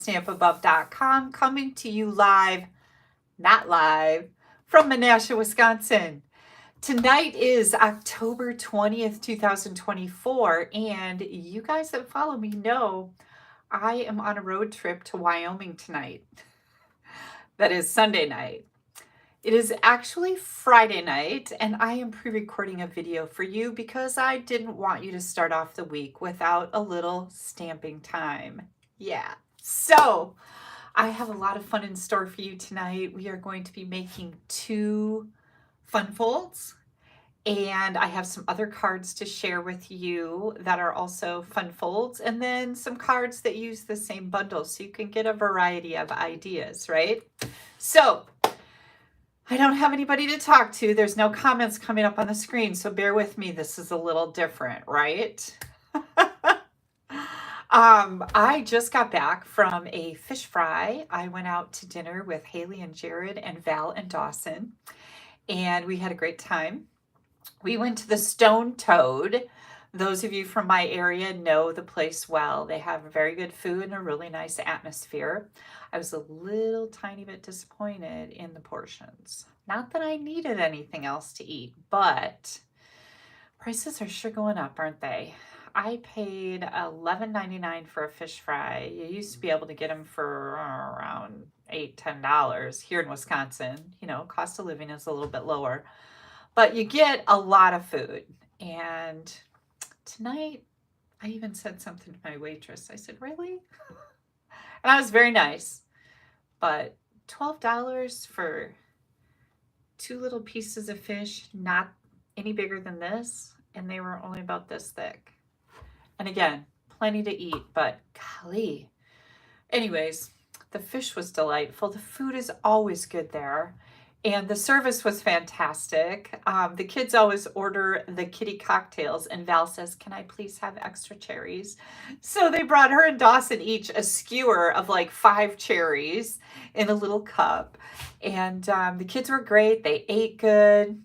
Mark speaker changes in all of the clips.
Speaker 1: AStampAbove.com, coming to you live, not live, from Menasha, Wisconsin. Tonight is October 20th, 2024, and you guys that follow me know I am on a road trip to Wyoming tonight. That is Sunday night. It is actually Friday night, and I am pre-recording a video for you because I didn't want you to start off the week without a little stamping time. Yeah. So I have a lot of fun in store for you tonight. We are going to be making 2 fun folds, and I have some other cards to share with you that are also fun folds, and then some cards that use the same bundle so you can get a variety of ideas, right? So I don't have anybody to talk to. There's no comments coming up on the screen, so bear with me. This is a little different, right? I just got back from a fish fry. I went out to dinner with Haley and Jared and Val and Dawson, and we had a great time. We went to the Stone Toad. Those of you from my area know the place well. They have very good food and a really nice atmosphere. I was a little tiny bit disappointed in the portions. Not that I needed anything else to eat, but prices are sure going up, aren't they? I paid $11.99 for a fish fry. You used to be able to get them for around $8, $10 here in Wisconsin. You know, cost of living is a little bit lower, but you get a lot of food. And tonight, I even said something to my waitress. I said, really? And I was very nice, but $12 for 2 little pieces of fish, not any bigger than this, and they were only about this thick. And again, plenty to eat, but golly. Anyways, the fish was delightful. The food is always good there. And the service was fantastic. The kids always order the kitty cocktails, and Val says, can I please have extra cherries? So they brought her and Dawson each a skewer of like 5 cherries in a little cup. And the kids were great. They ate good.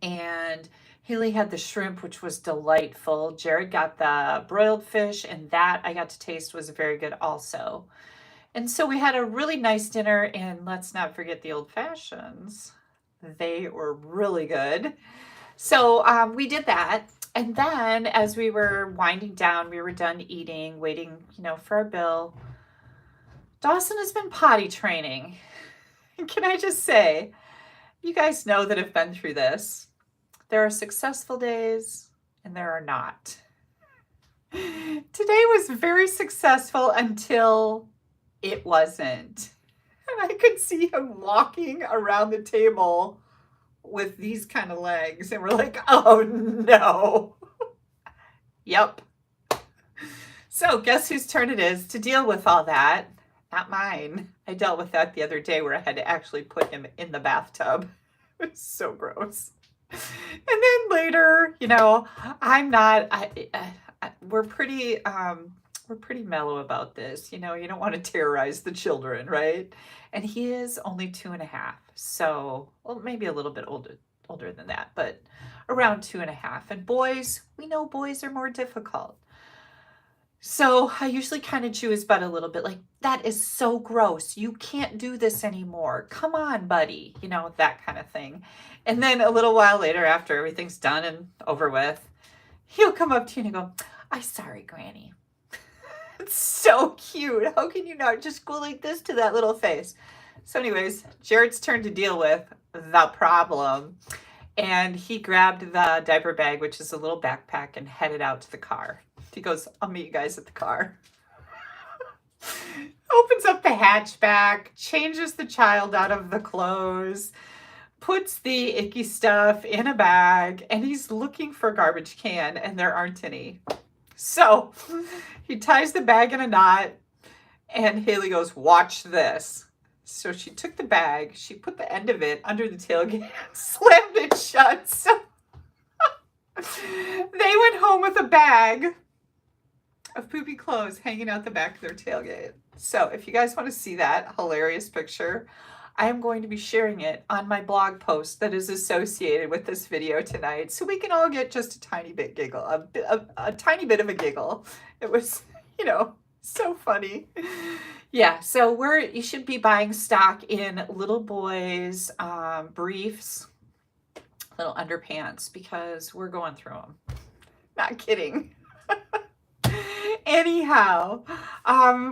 Speaker 1: And Haley had the shrimp, which was delightful. Jared got the broiled fish, and that I got to taste was very good also. And so we had a really nice dinner, and let's not forget the old fashions. They were really good. So we did that. And then as we were winding down, we were done eating, waiting, for our bill. Dawson has been potty training. And can I just say, you guys know that I've been through this. There are successful days and there are not. Today was very successful until it wasn't. And I could see him walking around the table with these kind of legs, and we're like, oh no. Yep. So guess whose turn it is to deal with all that? Not mine. I dealt with that the other day where I had to actually put him in the bathtub. It was so gross. And then later, we're pretty mellow about this. You don't want to terrorize the children, right? And he is only 2.5. So, well, maybe a little bit older than that, but around 2.5. And boys, we know boys are more difficult. So I usually kind of chew his butt a little bit, like, that is so gross. You can't do this anymore. Come on, buddy. That kind of thing. And then a little while later, after everything's done and over with, he'll come up to you and go, I'm sorry, Granny. It's so cute. How can you not just go like this to that little face? So anyways, Jared's turn to deal with the problem. And he grabbed the diaper bag, which is a little backpack, and headed out to the car. He goes, I'll meet you guys at the car. Opens up the hatchback, changes the child out of the clothes, puts the icky stuff in a bag, and he's looking for a garbage can, and there aren't any. So he ties the bag in a knot, and Haley goes, watch this. So she took the bag, she put the end of it under the tailgate, slammed it shut. So they went home with a bag of poopy clothes hanging out the back of their tailgate. So if you guys want to see that hilarious picture, I am going to be sharing it on my blog post that is associated with this video tonight, so we can all get just a tiny bit giggle, a tiny bit of a giggle. It was, So funny. Yeah, so you should be buying stock in little boys' briefs, little underpants, because we're going through them. Not kidding. Anyhow,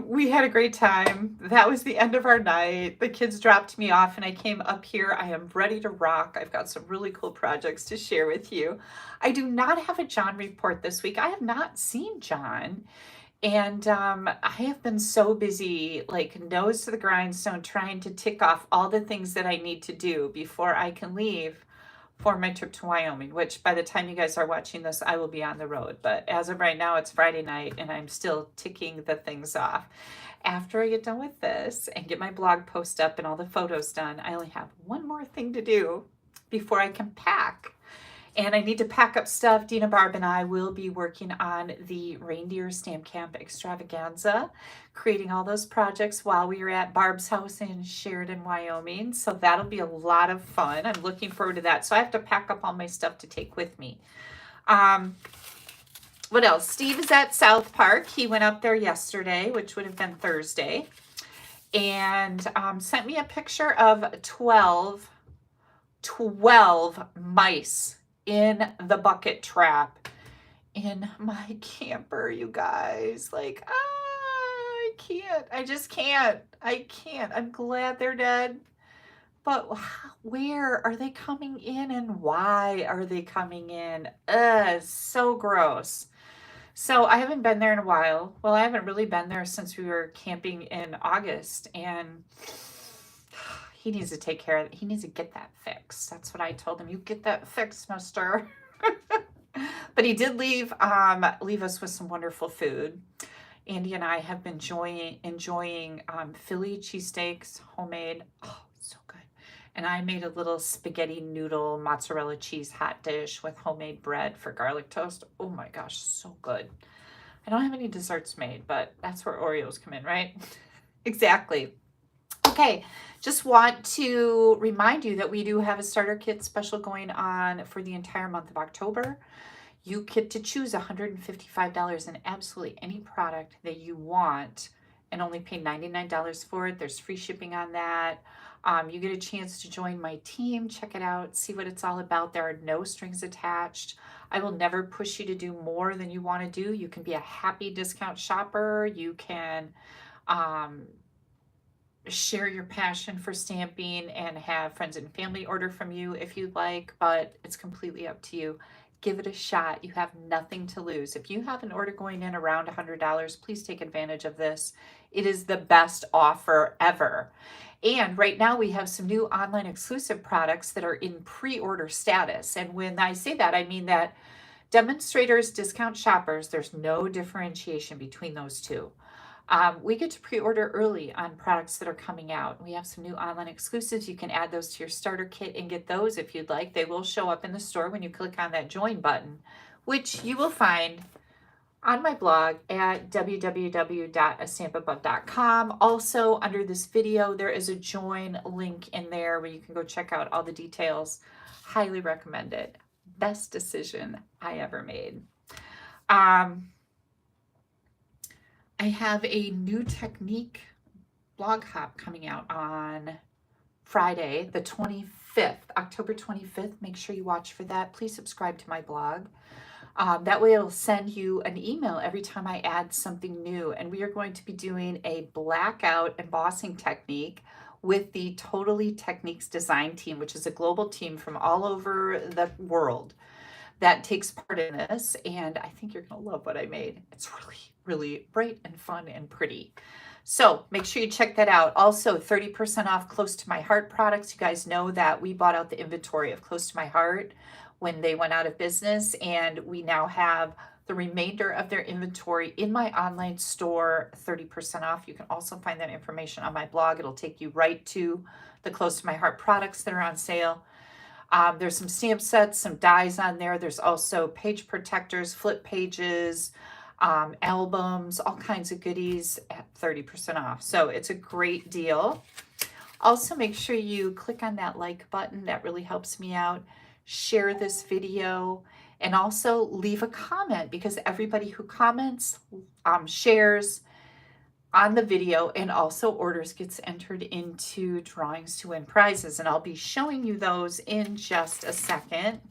Speaker 1: we had a great time. That was the end of our night. The kids dropped me off and I came up here. I am ready to rock. I've got some really cool projects to share with you. I do not have a John report this week. I have not seen John. And I have been so busy, like nose to the grindstone, trying to tick off all the things that I need to do before I can leave for my trip to Wyoming, which by the time you guys are watching this, I will be on the road. But as of right now, it's Friday night and I'm still ticking the things off. After I get done with this and get my blog post up and all the photos done, I only have one more thing to do before I can pack. And I need to pack up stuff. Dina, Barb, and I will be working on the Reindeer Stamp Camp Extravaganza, creating all those projects while we are at Barb's house in Sheridan, Wyoming. So that'll be a lot of fun. I'm looking forward to that. So I have to pack up all my stuff to take with me. What else? Steve is at South Park. He went up there yesterday, which would have been Thursday, and sent me a picture of 12 mice in the bucket trap in my camper, you guys. Like, I can't. I just can't. I can't. I'm glad they're dead. But where are they coming in and why are they coming in? So gross. So I haven't been there in a while. Well, I haven't really been there since we were camping in August, and he needs to take care of it. He needs to get that fixed. That's what I told him. You get that fixed, mister. But he did leave us with some wonderful food. Andy and I have been enjoying Philly cheesesteaks, homemade. Oh, so good. And I made a little spaghetti noodle mozzarella cheese hot dish with homemade bread for garlic toast. Oh my gosh, so good. I don't have any desserts made, but that's where Oreos come in, right? Exactly. Okay, just want to remind you that we do have a starter kit special going on for the entire month of October. You get to choose $155 in absolutely any product that you want and only pay $99 for it. There's free shipping on that. You get a chance to join my team, check it out, see what it's all about. There are no strings attached. I will never push you to do more than you want to do. You can be a happy discount shopper. You can share your passion for stamping and have friends and family order from you if you'd like, but it's completely up to you. Give it a shot. You have nothing to lose. If you have an order going in around $100, please take advantage of this. It is the best offer ever. And right now we have some new online exclusive products that are in pre-order status. And when I say that, I mean that demonstrators, discount shoppers, there's no differentiation between those two. We get to pre-order early on products that are coming out. We have some new online exclusives. You can add those to your starter kit and get those if you'd like. They will show up in the store when you click on that join button, which you will find on my blog at www.AStampAbove.com. Also, under this video, there is a join link in there where you can go check out all the details. Highly recommend it. Best decision I ever made. I have a new technique blog hop coming out on Friday, the 25th, October 25th. Make sure you watch for that. Please subscribe to my blog. That way it'll send you an email every time I add something new. And we are going to be doing a blackout embossing technique with the Totally Techniques design team, which is a global team from all over the world that takes part in this. And I think you're going to love what I made. It's really, really bright and fun and pretty. So make sure you check that out. Also, 30% off Close to My Heart products. You guys know that we bought out the inventory of Close to My Heart when they went out of business, and we now have the remainder of their inventory in my online store, 30% off. You can also find that information on my blog. It'll take you right to the Close to My Heart products that are on sale. There's some stamp sets, some dies on there. There's also page protectors, flip pages, albums, all kinds of goodies at 30% off. So it's a great deal. Also, make sure you click on that like button. That really helps me out. Share this video and also leave a comment, because everybody who comments, shares, on the video, and also orders gets entered into drawings to win prizes, and I'll be showing you those in just a second.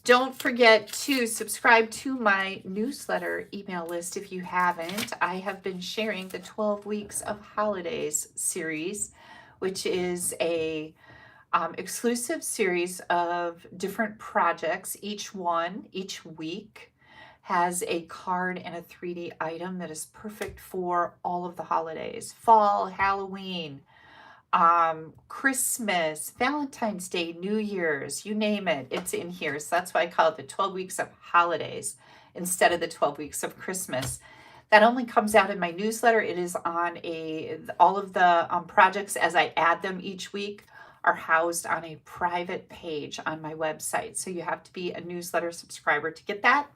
Speaker 1: Don't forget to subscribe to my newsletter email list if you haven't. I have been sharing the 12 Weeks of Holidays series, which is a exclusive series of different projects. Each week has a card and a 3D item that is perfect for all of the holidays. Fall, Halloween, Christmas, Valentine's Day, New Year's, you name it, it's in here. So that's why I call it the 12 Weeks of Holidays instead of the 12 Weeks of Christmas. That only comes out in my newsletter. It is on all of the projects as I add them each week are housed on a private page on my website. So you have to be a newsletter subscriber to get that.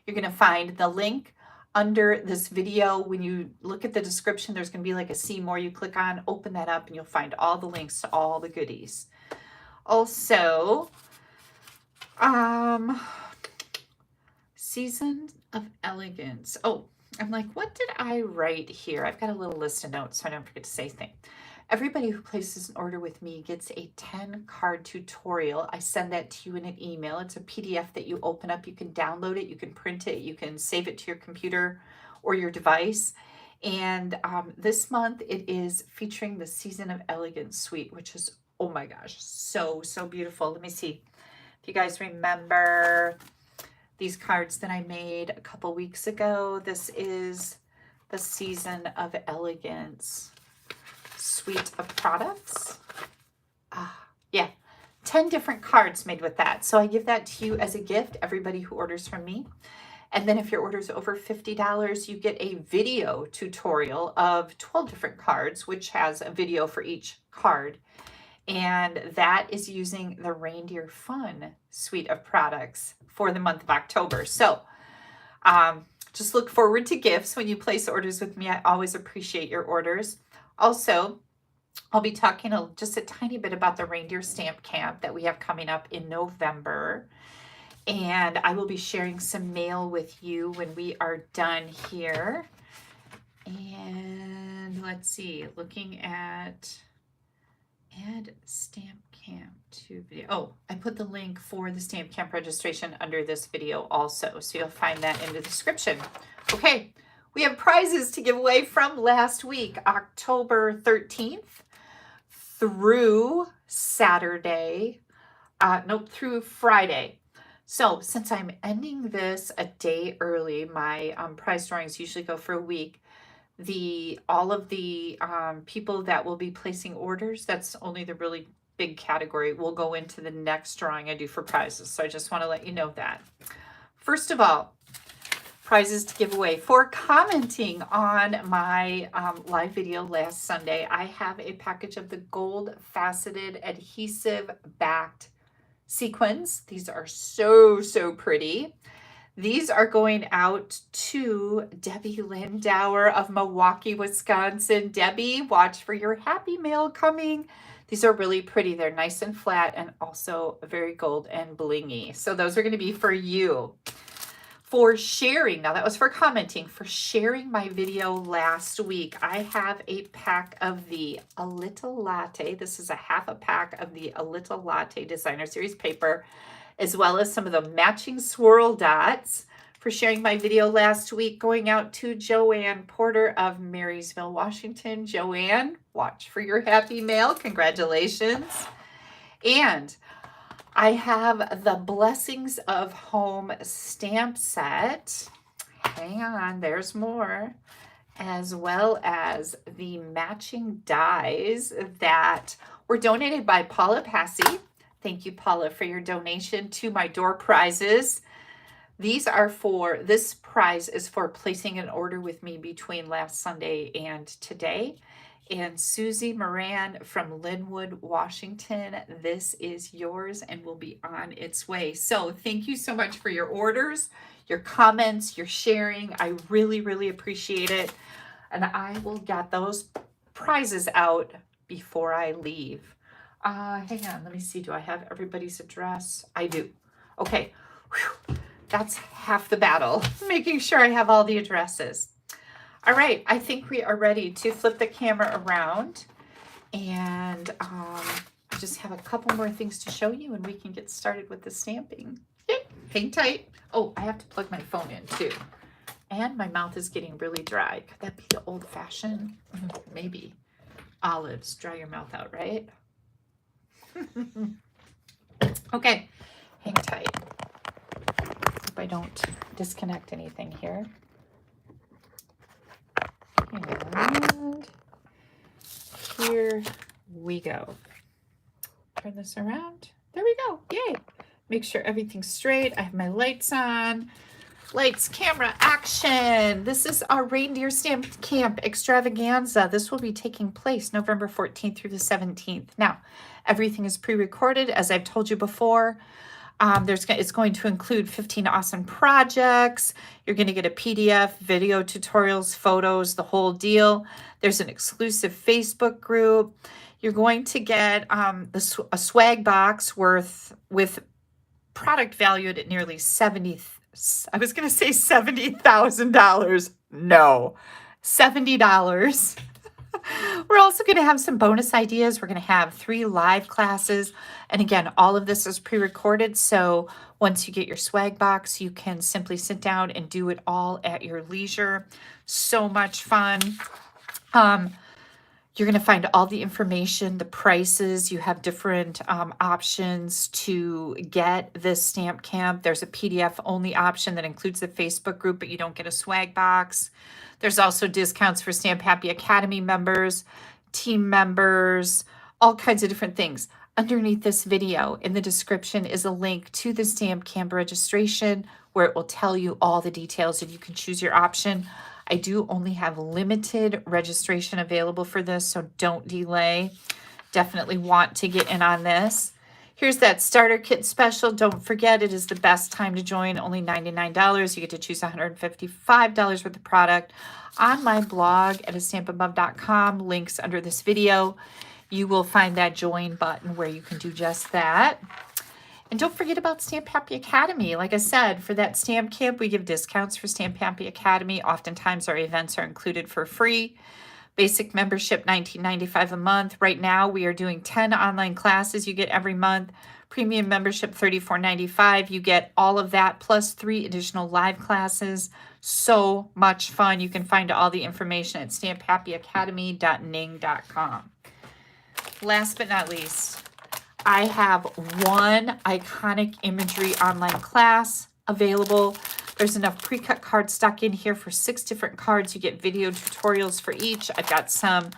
Speaker 1: You're going to find the link under this video. When you look at the description, there's going to be like a see more. You click on, open that up, and you'll find all the links to all the goodies. Also, Season of Elegance. Oh, I'm like, what did I write here? I've got a little list of notes so I don't forget to say things. Everybody who places an order with me gets a 10-card tutorial. I send that to you in an email. It's a PDF that you open up. You can download it. You can print it. You can save it to your computer or your device. And this month it is featuring the Season of Elegance suite, which is, oh my gosh, so, so beautiful. Let me see if you guys remember these cards that I made a couple weeks ago. This is the Season of Elegance suite of products. Yeah, 10 different cards made with that. So I give that to you as a gift, everybody who orders from me. And then if your order is over $50, you get a video tutorial of 12 different cards, which has a video for each card. And that is using the Reindeer Fun suite of products for the month of October. So just look forward to gifts when you place orders with me. I always appreciate your orders. Also, I'll be talking just a tiny bit about the Reindeer Stamp Camp that we have coming up in November. And I will be sharing some mail with you when we are done here. And let's see, looking at add Stamp Camp to video. Oh, I put the link for the Stamp Camp registration under this video also. So you'll find that in the description. Okay. We have prizes to give away from last week, October 13th through Saturday, through Friday. So since I'm ending this a day early, my prize drawings usually go for a week. All of the people that will be placing orders, that's only the really big category, will go into the next drawing I do for prizes. So I just want to let you know that. First of all, prizes to give away. For commenting on my live video last Sunday, I have a package of the gold faceted adhesive backed sequins. These are so, so pretty. These are going out to Debbie Lindauer of Milwaukee, Wisconsin. Debbie, watch for your happy mail coming. These are really pretty. They're nice and flat and also very gold and blingy. So those are going to be for you. For sharing, now that was for commenting, for sharing my video last week, I have a pack of the A Little Latte. This is a half a pack of the A Little Latte Designer Series paper, as well as some of the matching swirl dots. For sharing my video last week, going out to Joanne Porter of Marysville, Washington. Joanne, watch for your happy mail. Congratulations. And I have the Blessings of Home stamp set. Hang on, there's more. As well as the matching dies that were donated by Paula Passy. Thank you, Paula, for your donation to my door prizes. This prize is for placing an order with me between last Sunday and today. And Susie Moran from Linwood, Washington, this is yours and will be on its way. So thank you so much for your orders, your comments, your sharing. I really, really appreciate it. And I will get those prizes out before I leave. Hang on, let me see. Do I have everybody's address? I do. Okay. Whew. That's half the battle, making sure I have all the addresses. All right, I think we are ready to flip the camera around, and I just have a couple more things to show you and we can get started with the stamping. Okay, hang tight. Oh, I have to plug my phone in too. And my mouth is getting really dry. Could that be the old-fashioned? Maybe. Olives, dry your mouth out, right? Okay, hang tight. Hope I don't disconnect anything here. And here we go. Turn this around. There we go. Yay. Make sure everything's straight. I have my lights on. Lights, camera, action. This is our Reindeer Stamp Camp Extravaganza. This will be taking place November 14th through the 17th. Now, everything is pre-recorded, as I've told you before. It's going to include 15 awesome projects. You're going to get a PDF, video tutorials, photos, the whole deal. There's an exclusive Facebook group. You're going to get a swag box with product valued at nearly $70,000. No, $70. We're also going to have some bonus ideas. We're going to have 3 live classes. And again, all of this is pre-recorded. So once you get your swag box, you can simply sit down and do it all at your leisure. So much fun. You're going to find all the information, the prices. You have different options to get this stamp camp. There's a PDF only option that includes the Facebook group, but you don't get a swag box. There's also discounts for Stamp Happy Academy members, team members, all kinds of different things. Underneath this video in the description is a link to the stamp camp registration where it will tell you all the details and you can choose your option. I do only have limited registration available for this, so don't delay. Definitely want to get in on this. Here's that starter kit special. Don't forget, it is the best time to join. Only $99. You get to choose $155 worth of product on my blog at AStampAbove.com. Links under this video. You will find that join button where you can do just that. And don't forget about Stamp Happy Academy. Like I said, for that stamp camp, we give discounts for Stamp Happy Academy. Oftentimes our events are included for free. Basic membership, $19.95 a month. Right now, we are doing 10 online classes you get every month. Premium membership, $34.95. You get all of that plus 3 additional live classes. So much fun. You can find all the information at stamphappyacademy.ning.com. Last but not least, I have one iconic imagery online class available. There's enough pre-cut cardstock in here for 6 different cards. You get video tutorials for each. I've got some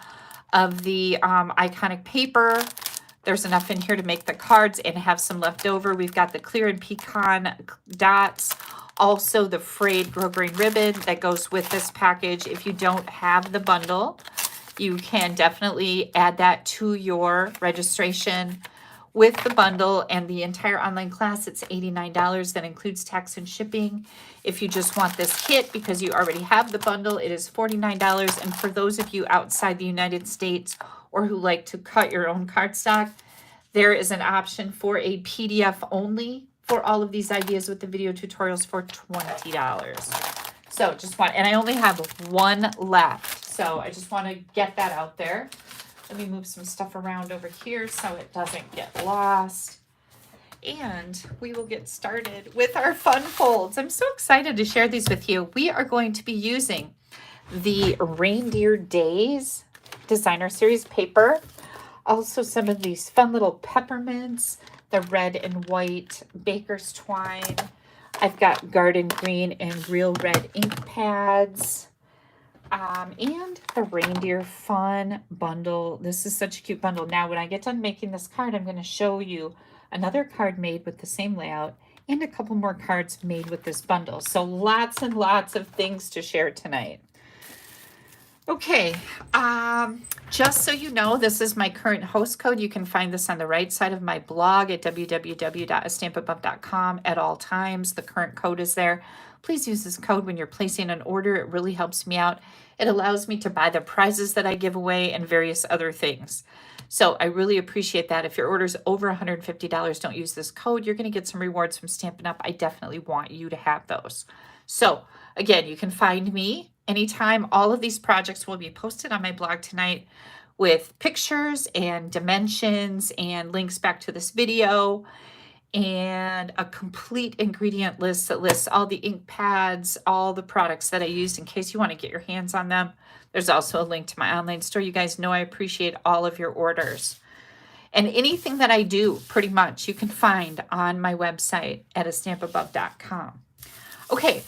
Speaker 1: of the iconic paper. There's enough in here to make the cards and have some left over. We've got the clear and pecan dots. Also the frayed grosgrain ribbon that goes with this package. If you don't have the bundle, you can definitely add that to your registration. With the bundle and the entire online class, it's $89. That includes tax and shipping. If you just want this kit because you already have the bundle, it is $49. And for those of you outside the United States or who like to cut your own cardstock, there is an option for a PDF only for all of these ideas with the video tutorials for $20. So and I only have one left. So I just want to get that out there. Let me move some stuff around over here so it doesn't get lost. And we will get started with our fun folds. I'm so excited to share these with you. We are going to be using the Reindeer Days Designer Series paper. Also some of these fun little peppermints, the red and white baker's twine. I've got garden green and real red ink pads. And the Reindeer Fun bundle. This is such a cute bundle. Now, when I get done making this card, I'm going to show you another card made with the same layout and a couple more cards made with this bundle. So lots and lots of things to share tonight. Okay, just so you know, this is my current host code. You can find this on the right side of my blog at www.AStampAbove.com at all times. The current code is there. Please use this code when you're placing an order. It really helps me out. It allows me to buy the prizes that I give away and various other things. So I really appreciate that. If your order's over $150, don't use this code. You're going to get some rewards from Stampin' Up. I definitely want you to have those. So again, you can find me anytime. All of these projects will be posted on my blog tonight with pictures and dimensions and links back to this video and a complete ingredient list that lists all the ink pads, all the products that I used in case you want to get your hands on them. There's also a link to my online store. You guys know I appreciate all of your orders. And anything that I do, pretty much, you can find on my website at AStampAbove.com. Okay,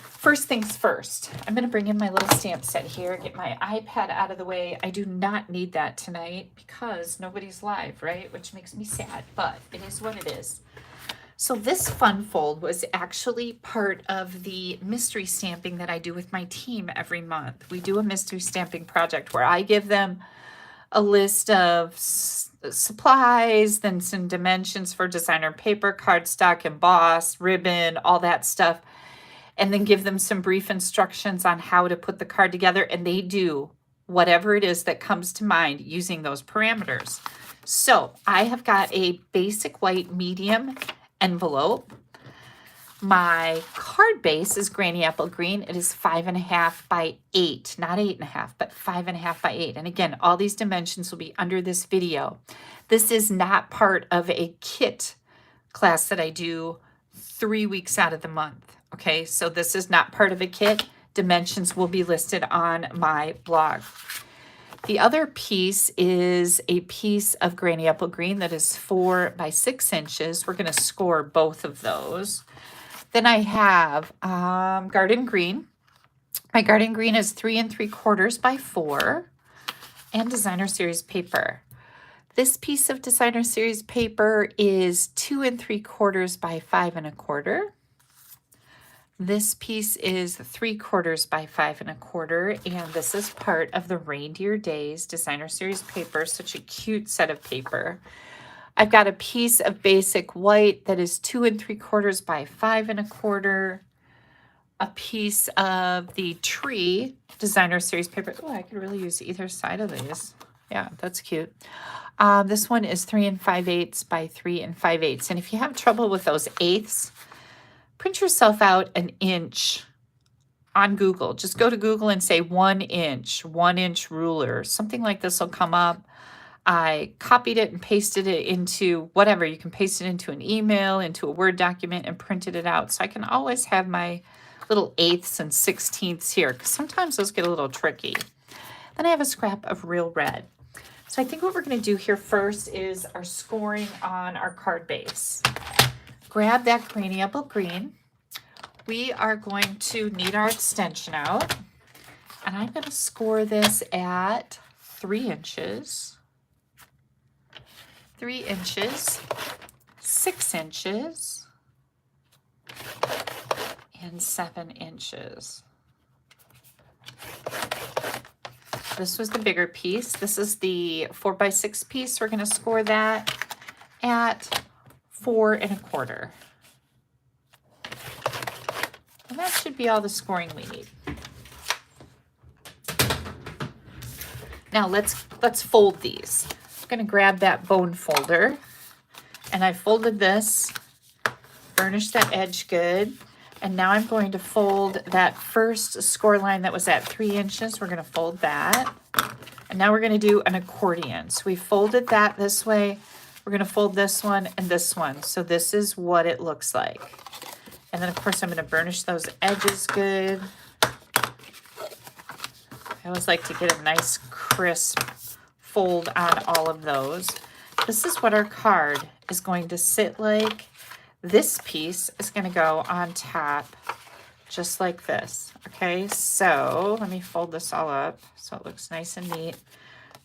Speaker 1: first things first. I'm going to bring in my little stamp set here, get my iPad out of the way. I do not need that tonight because nobody's live, right? Which makes me sad, but it is what it is. So this fun fold was actually part of the mystery stamping that I do with my team every month. We do a mystery stamping project where I give them a list of supplies, then some dimensions for designer paper, cardstock, emboss, ribbon, all that stuff, and then give them some brief instructions on how to put the card together, and they do whatever it is that comes to mind using those parameters. So I have got a basic white medium envelope. My card base is Granny Apple Green. It is 5.5 by 8, not 8.5, but 5.5 by 8. And again, all these dimensions will be under this video. This is not part of a kit class that I do 3 weeks out of the month. Okay, so this is not part of a kit. Dimensions will be listed on my blog. The other piece is a piece of Granny Apple Green that is 4 by 6 inches. We're going to score both of those. Then I have Garden Green. My Garden Green is 3 3/4 by 4 and Designer Series paper. This piece of Designer Series paper is 2 3/4 by 5 1/4. This piece is 3/4 by 5 1/4, and this is part of the Reindeer Days Designer Series paper. Such a cute set of paper. I've got a piece of basic white that is 2 3/4 by 5 1/4. A piece of the Tree Designer Series paper. Oh, I could really use either side of these. Yeah, that's cute. This one is 3 5/8 by 3 5/8. And if you have trouble with those eighths, print yourself out an inch on Google. Just go to Google and say 1 inch, 1 inch ruler. Something like this will come up. I copied it and pasted it into whatever. You can paste it into an email, into a Word document, and printed it out. So I can always have my little eighths and 16ths here, because sometimes those get a little tricky. Then I have a scrap of real red. So I think what we're going to do here first is our scoring on our card base. Grab that Granny Apple Green. We are going to need our extension out. And I'm going to score this at 3 inches. 3 inches, 6 inches, and 7 inches. This was the bigger piece. This is the 4 by 6 piece. We're going to score that at 4 1/4. And that should be all the scoring we need. Now let's fold these. I'm going to grab that bone folder, and I folded this, burnished that edge good, and now I'm going to fold that first score line that was at 3 inches. We're going to fold that, and now we're going to do an accordion. So we folded that this way. We're going to fold this one and this one. So this is what it looks like. And then, of course, I'm going to burnish those edges good. I always like to get a nice crisp fold on all of those. This is what our card is going to sit like. This piece is going to go on top just like this. Okay, so let me fold this all up so it looks nice and neat.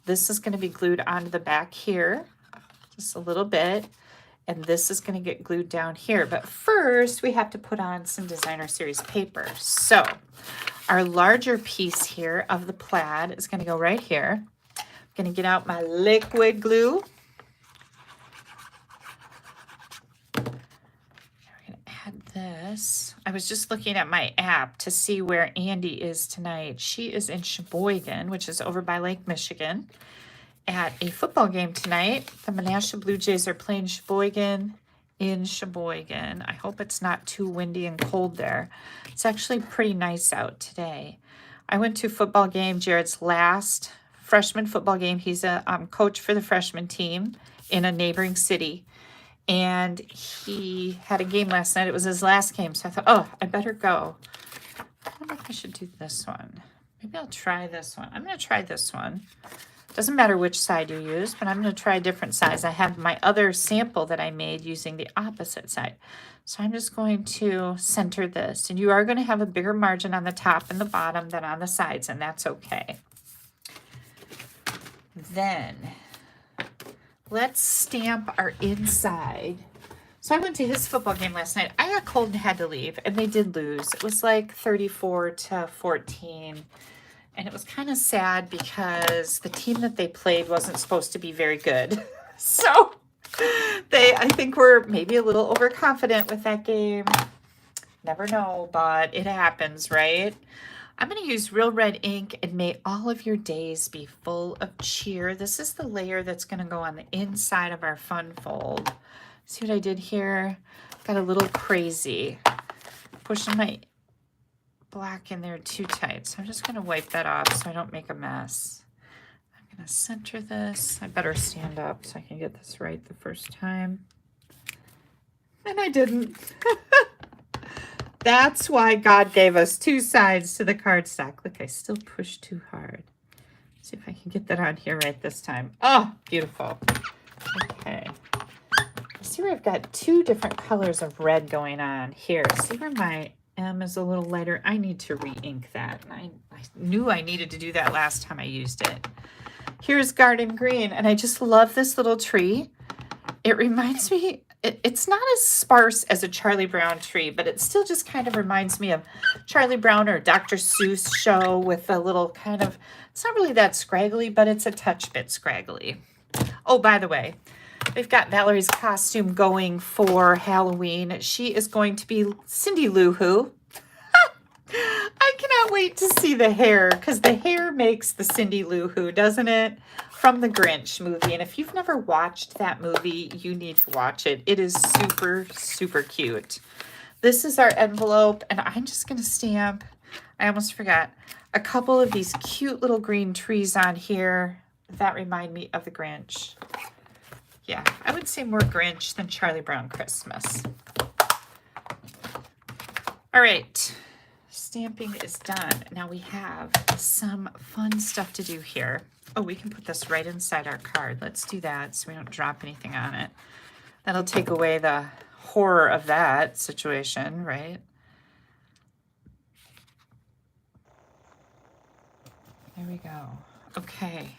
Speaker 1: This is going to be glued onto the back here just a little bit, and this is going to get glued down here. But first we have to put on some Designer Series paper. So our larger piece here of the plaid is going to go right here. I'm going to get out my liquid glue. We're going to add this. I was just looking at my app to see where Andy is tonight. She is in Sheboygan, which is over by Lake Michigan, at a football game tonight. The Menasha Blue Jays are playing Sheboygan in Sheboygan. I hope it's not too windy and cold there. It's actually pretty nice out today. I went to a football game, Jared's last freshman football game. He's a coach for the freshman team in a neighboring city. And he had a game last night. It was his last game. So I thought, oh, I better go. I don't know if I should do this one. Maybe I'll try this one. I'm going to try this one. Doesn't matter which side you use, but I'm going to try a different size. I have my other sample that I made using the opposite side. So I'm just going to center this. And you are going to have a bigger margin on the top and the bottom than on the sides, and that's okay. Then let's stamp our inside. So I went to his football game last night. I got cold and had to leave, and they did lose. It was like 34-14. And it was kind of sad because the team that they played wasn't supposed to be very good. So I think were maybe a little overconfident with that game. Never know, but it happens, right? I'm going to use Real Red ink, and may all of your days be full of cheer. This is the layer that's going to go on the inside of our fun fold. See what I did here? Got a little crazy. Pushing my black in there too tight. So I'm just going to wipe that off so I don't make a mess. I'm going to center this. I better stand up so I can get this right the first time. And I didn't. That's why God gave us two sides to the cardstock. Look, I still pushed too hard. See if I can get that on here right this time. Oh, beautiful. Okay. See where I've got two different colors of red going on here. See where my M is a little lighter? I need to re-ink that. And I knew I needed to do that last time I used it. Here's Garden Green, and I just love this little tree. It reminds me, it's not as sparse as a Charlie Brown tree, but it still just kind of reminds me of Charlie Brown or Dr. Seuss show with a little kind of, it's not really that scraggly, but it's a touch bit scraggly. Oh, by the way, we've got Valerie's costume going for Halloween. She is going to be Cindy Lou Who. I cannot wait to see the hair, because the hair makes the Cindy Lou Who, doesn't it? From the Grinch movie. And if you've never watched that movie, you need to watch it. It is super, super cute. This is our envelope, and I'm just going to stamp, I almost forgot, a couple of these cute little green trees on here that remind me of the Grinch. Yeah, I would say more Grinch than Charlie Brown Christmas. All right, stamping is done. Now we have some fun stuff to do here. Oh, we can put this right inside our card. Let's do that so we don't drop anything on it. That'll take away the horror of that situation, right? There we go. Okay.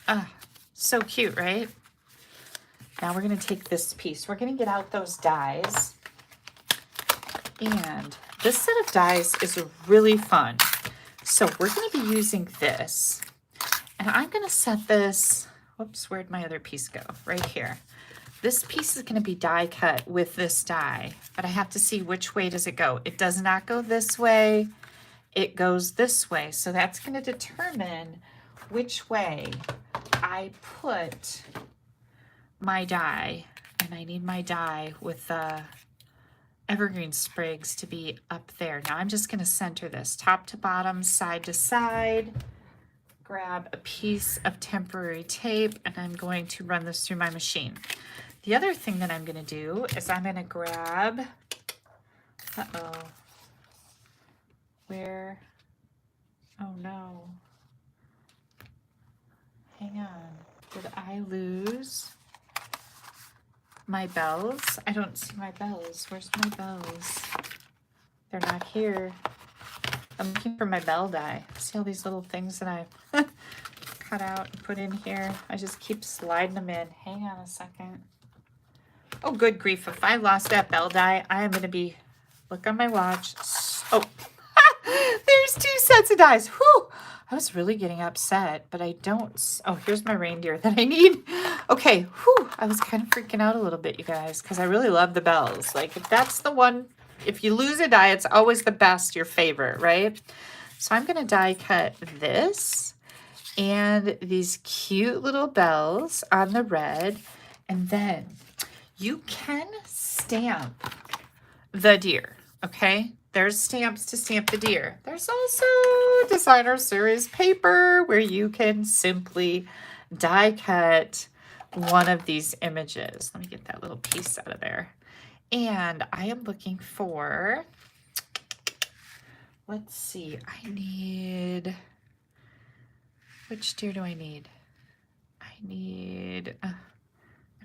Speaker 1: Ah, so cute, right? Now we're going to take this piece. We're going to get out those dies. And this set of dies is really fun. So we're going to be using this. And I'm going to set this, whoops, where'd my other piece go? Right here. This piece is going to be die cut with this die, but I have to see which way does it go. It does not go this way. It goes this way. So that's going to determine which way I put my die. And I need my die with the evergreen sprigs to be up there. Now I'm just going to center this top to bottom, side to side. Grab a piece of temporary tape, and I'm going to run this through my machine. The other thing that I'm going to do is I'm going to grab, where, oh no, hang on, did I lose my bells? I don't see my bells. Where's my bells? They're not here. I'm looking for my bell die. See all these little things that I cut out and put in here? I just keep sliding them in. Hang on a second. Oh, good grief. If I lost that bell die, I am going to be, look on my watch. Oh, there's two sets of dies. Whew. I was really getting upset, but I don't. Oh, here's my reindeer that I need. Okay. Whew. I was kind of freaking out a little bit, you guys, because I really love the bells. Like, if that's the one, if you lose a die, it's always the best, your favorite, right? So I'm going to die cut this and these cute little bells on the red. And then you can stamp the deer, okay? there's stamps to stamp the deer. There's also designer series paper where you can simply die cut one of these images. Let me get that little piece out of there. And I am looking for, let's see, I need, which deer do I need? I need, I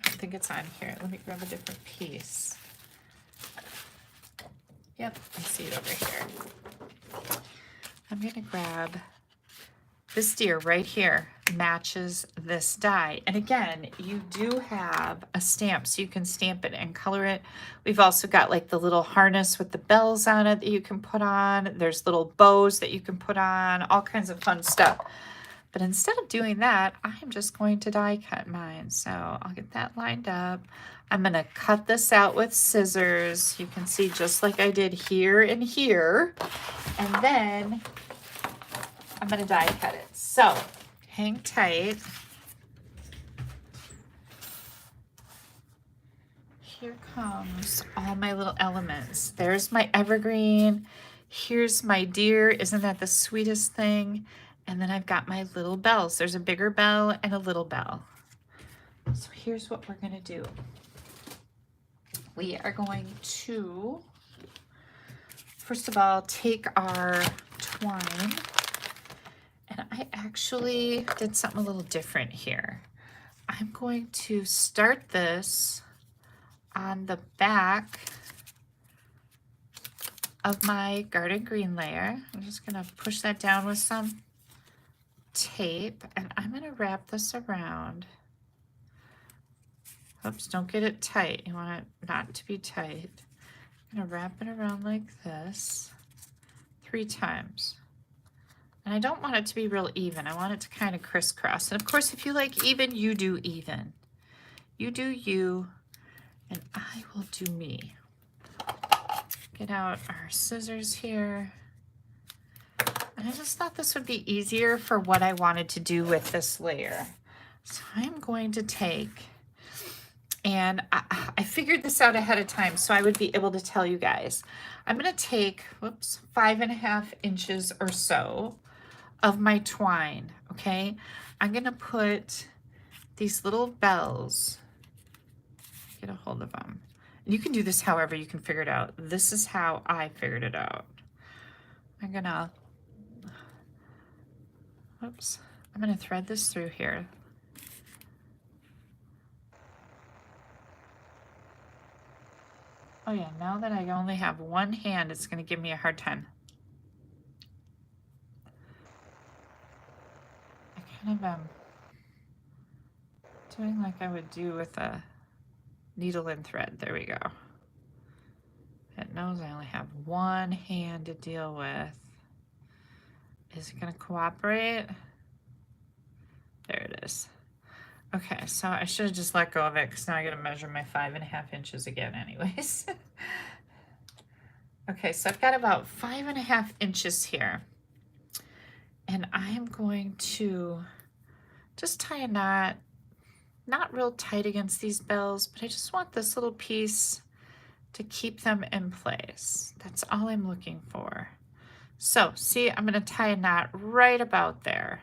Speaker 1: don't think it's on here. Let me grab a different piece. Yep, I see it over here. I'm gonna grab this deer right here, matches this die. And again, you do have a stamp, so you can stamp it and color it. We've also got like the little harness with the bells on it that you can put on. There's little bows that you can put on, all kinds of fun stuff. But instead of doing that, I'm just going to die cut mine. So I'll get that lined up. I'm gonna cut this out with scissors. You can see just like I did here and here. And then I'm gonna die cut it. So hang tight. Here comes all my little elements. There's my evergreen. Here's my deer. Isn't that the sweetest thing? And then I've got my little bells. There's a bigger bell and a little bell. So here's what we're gonna do. We are going to, first of all, take our twine. And I actually did something a little different here. I'm going to start this on the back of my garden green layer. I'm just gonna push that down with some tape, and I'm gonna wrap this around. Oops, don't get it tight. You want it not to be tight. I'm gonna wrap it around like this 3 times. And I don't want it to be real even. I want it to kind of crisscross. And of course, if you like even, you do even. You do you, and I will do me. Get out our scissors here. And I just thought this would be easier for what I wanted to do with this layer. So I'm going to take, and I figured this out ahead of time so I would be able to tell you guys. I'm gonna take, whoops, 5.5 inches or so of my twine, okay? I'm gonna put these little bells, get a hold of them. And you can do this however you can figure it out. This is how I figured it out. I'm gonna, whoops, I'm gonna thread this through here. Oh yeah, now that I only have one hand, it's gonna give me a hard time. I kind of am doing like I would do with a needle and thread. There we go. It knows I only have one hand to deal with. Is it gonna cooperate? There it is. Okay, so I should have just let go of it because now I gotta measure my 5.5 inches again anyways. Okay, so I've got about 5.5 inches here. And I am going to just tie a knot, not real tight against these bells, but I just want this little piece to keep them in place. That's all I'm looking for. So see, I'm gonna tie a knot right about there.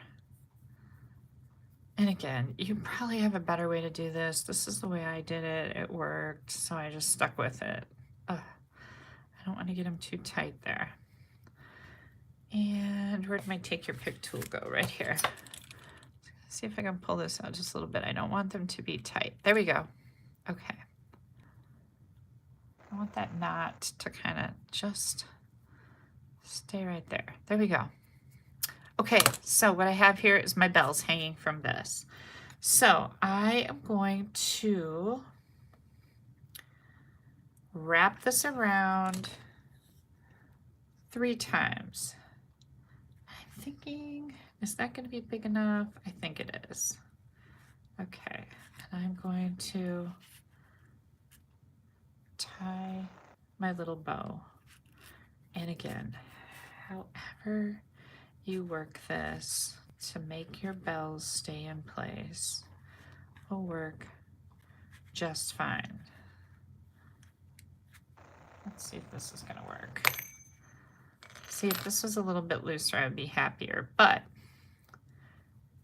Speaker 1: And again, you probably have a better way to do this. This is the way I did it. It worked, so I just stuck with it. Ugh, I don't want to get them too tight there. And where'd my take your pick tool go? Right here. See if I can pull this out just a little bit. I don't want them to be tight. There we go. Okay. I want that knot to kind of just stay right there. There we go. Okay, so what I have here is my bells hanging from this. So I am going to wrap this around 3 times. I'm thinking, is that going to be big enough? I think it is. Okay, and I'm going to tie my little bow. And again, however you work this to make your bells stay in place will work just fine. Let's see if this is gonna work. See, if this was a little bit looser, I would be happier, but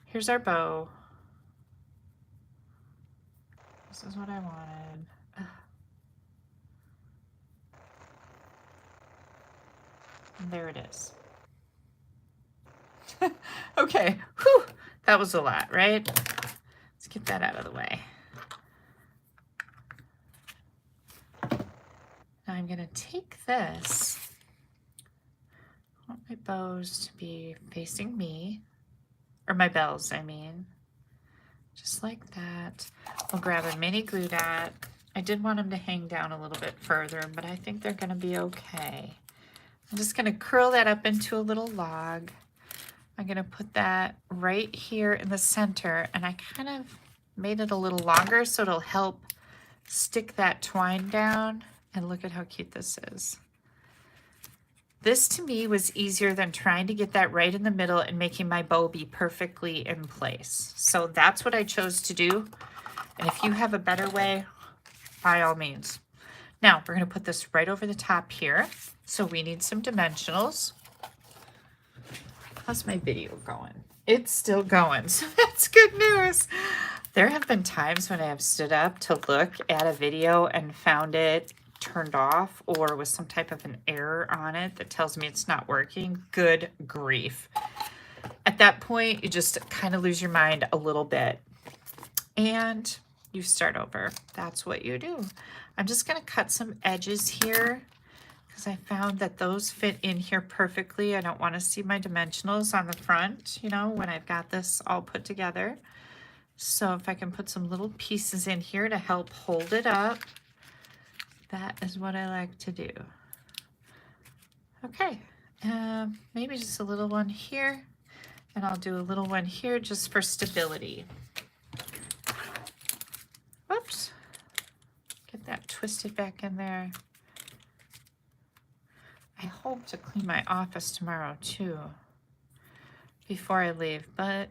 Speaker 1: here's our bow. This is what I wanted. And there it is. Okay, whew, that was a lot, right? Let's get that out of the way. Now I'm gonna take this. I want my bows to be facing me, or my bells, I mean. Just like that. We'll grab a mini glue dot. I did want them to hang down a little bit further, but I think they're gonna be okay. I'm just gonna curl that up into a little log. I'm gonna put that right here in the center, and I kind of made it a little longer so it'll help stick that twine down. And look at how cute this is. This to me was easier than trying to get that right in the middle and making my bow be perfectly in place. So that's what I chose to do. And if you have a better way, by all means. Now we're gonna put this right over the top here. So we need some dimensionals. How's my video going? It's still going, so that's good news. There have been times when I have stood up to look at a video and found it turned off or with some type of an error on it that tells me it's not working. Good grief. At that point, you just kind of lose your mind a little bit and you start over. That's what you do. I'm just going to cut some edges here because I found that those fit in here perfectly. I don't want to see my dimensionals on the front, you know, when I've got this all put together. So if I can put some little pieces in here to help hold it up, that is what I like to do. Okay, maybe just a little one here, and I'll do a little one here just for stability. Whoops, get that twisted back in there. I hope to clean my office tomorrow too, before I leave, but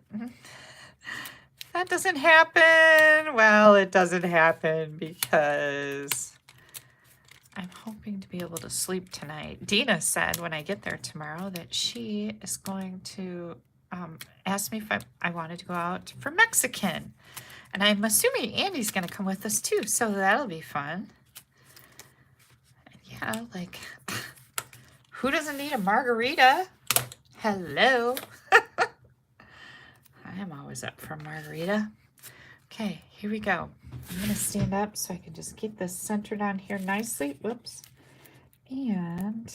Speaker 1: that doesn't happen. Well, it doesn't happen because I'm hoping to be able to sleep tonight. Dina said when I get there tomorrow that she is going to ask me if I wanted to go out for Mexican. And I'm assuming Andy's going to come with us too, so that'll be fun. And yeah, like, who doesn't need a margarita? Hello. I am always up for a margarita. Okay, here we go. I'm going to stand up so I can just keep this centered on here nicely. Whoops. And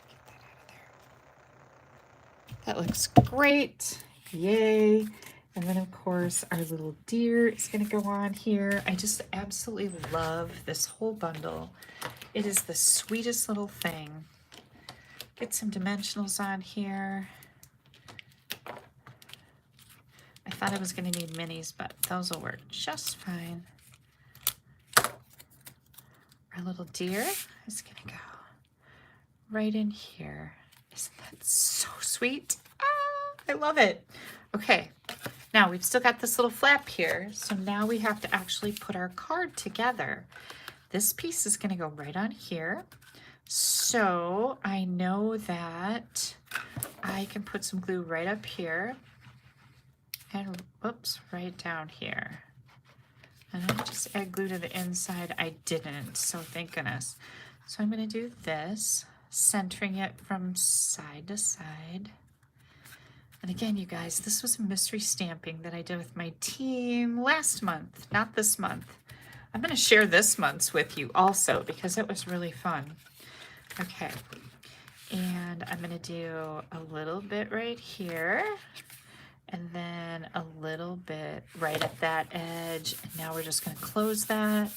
Speaker 1: get that out of there. That looks great. Yay. And then, of course, our little deer is going to go on here. I just absolutely love this whole bundle. It is the sweetest little thing. Get some dimensionals on here. I thought I was going to need minis, but those will work just fine. Our little deer is going to go right in here. Isn't that so sweet? Ah, I love it. Okay, now we've still got this little flap here, so now we have to actually put our card together. This piece is going to go right on here. So I know that I can put some glue right up here. And whoops, right down here. And I just add glue to the inside. I didn't, so thank goodness. So I'm going to do this, centering it from side to side. And again, you guys, this was a mystery stamping that I did with my team last month, not this month. I'm going to share this month's with you also because it was really fun. Okay, and I'm going to do a little bit right here. And then a little bit right at that edge. And now we're just going to close that.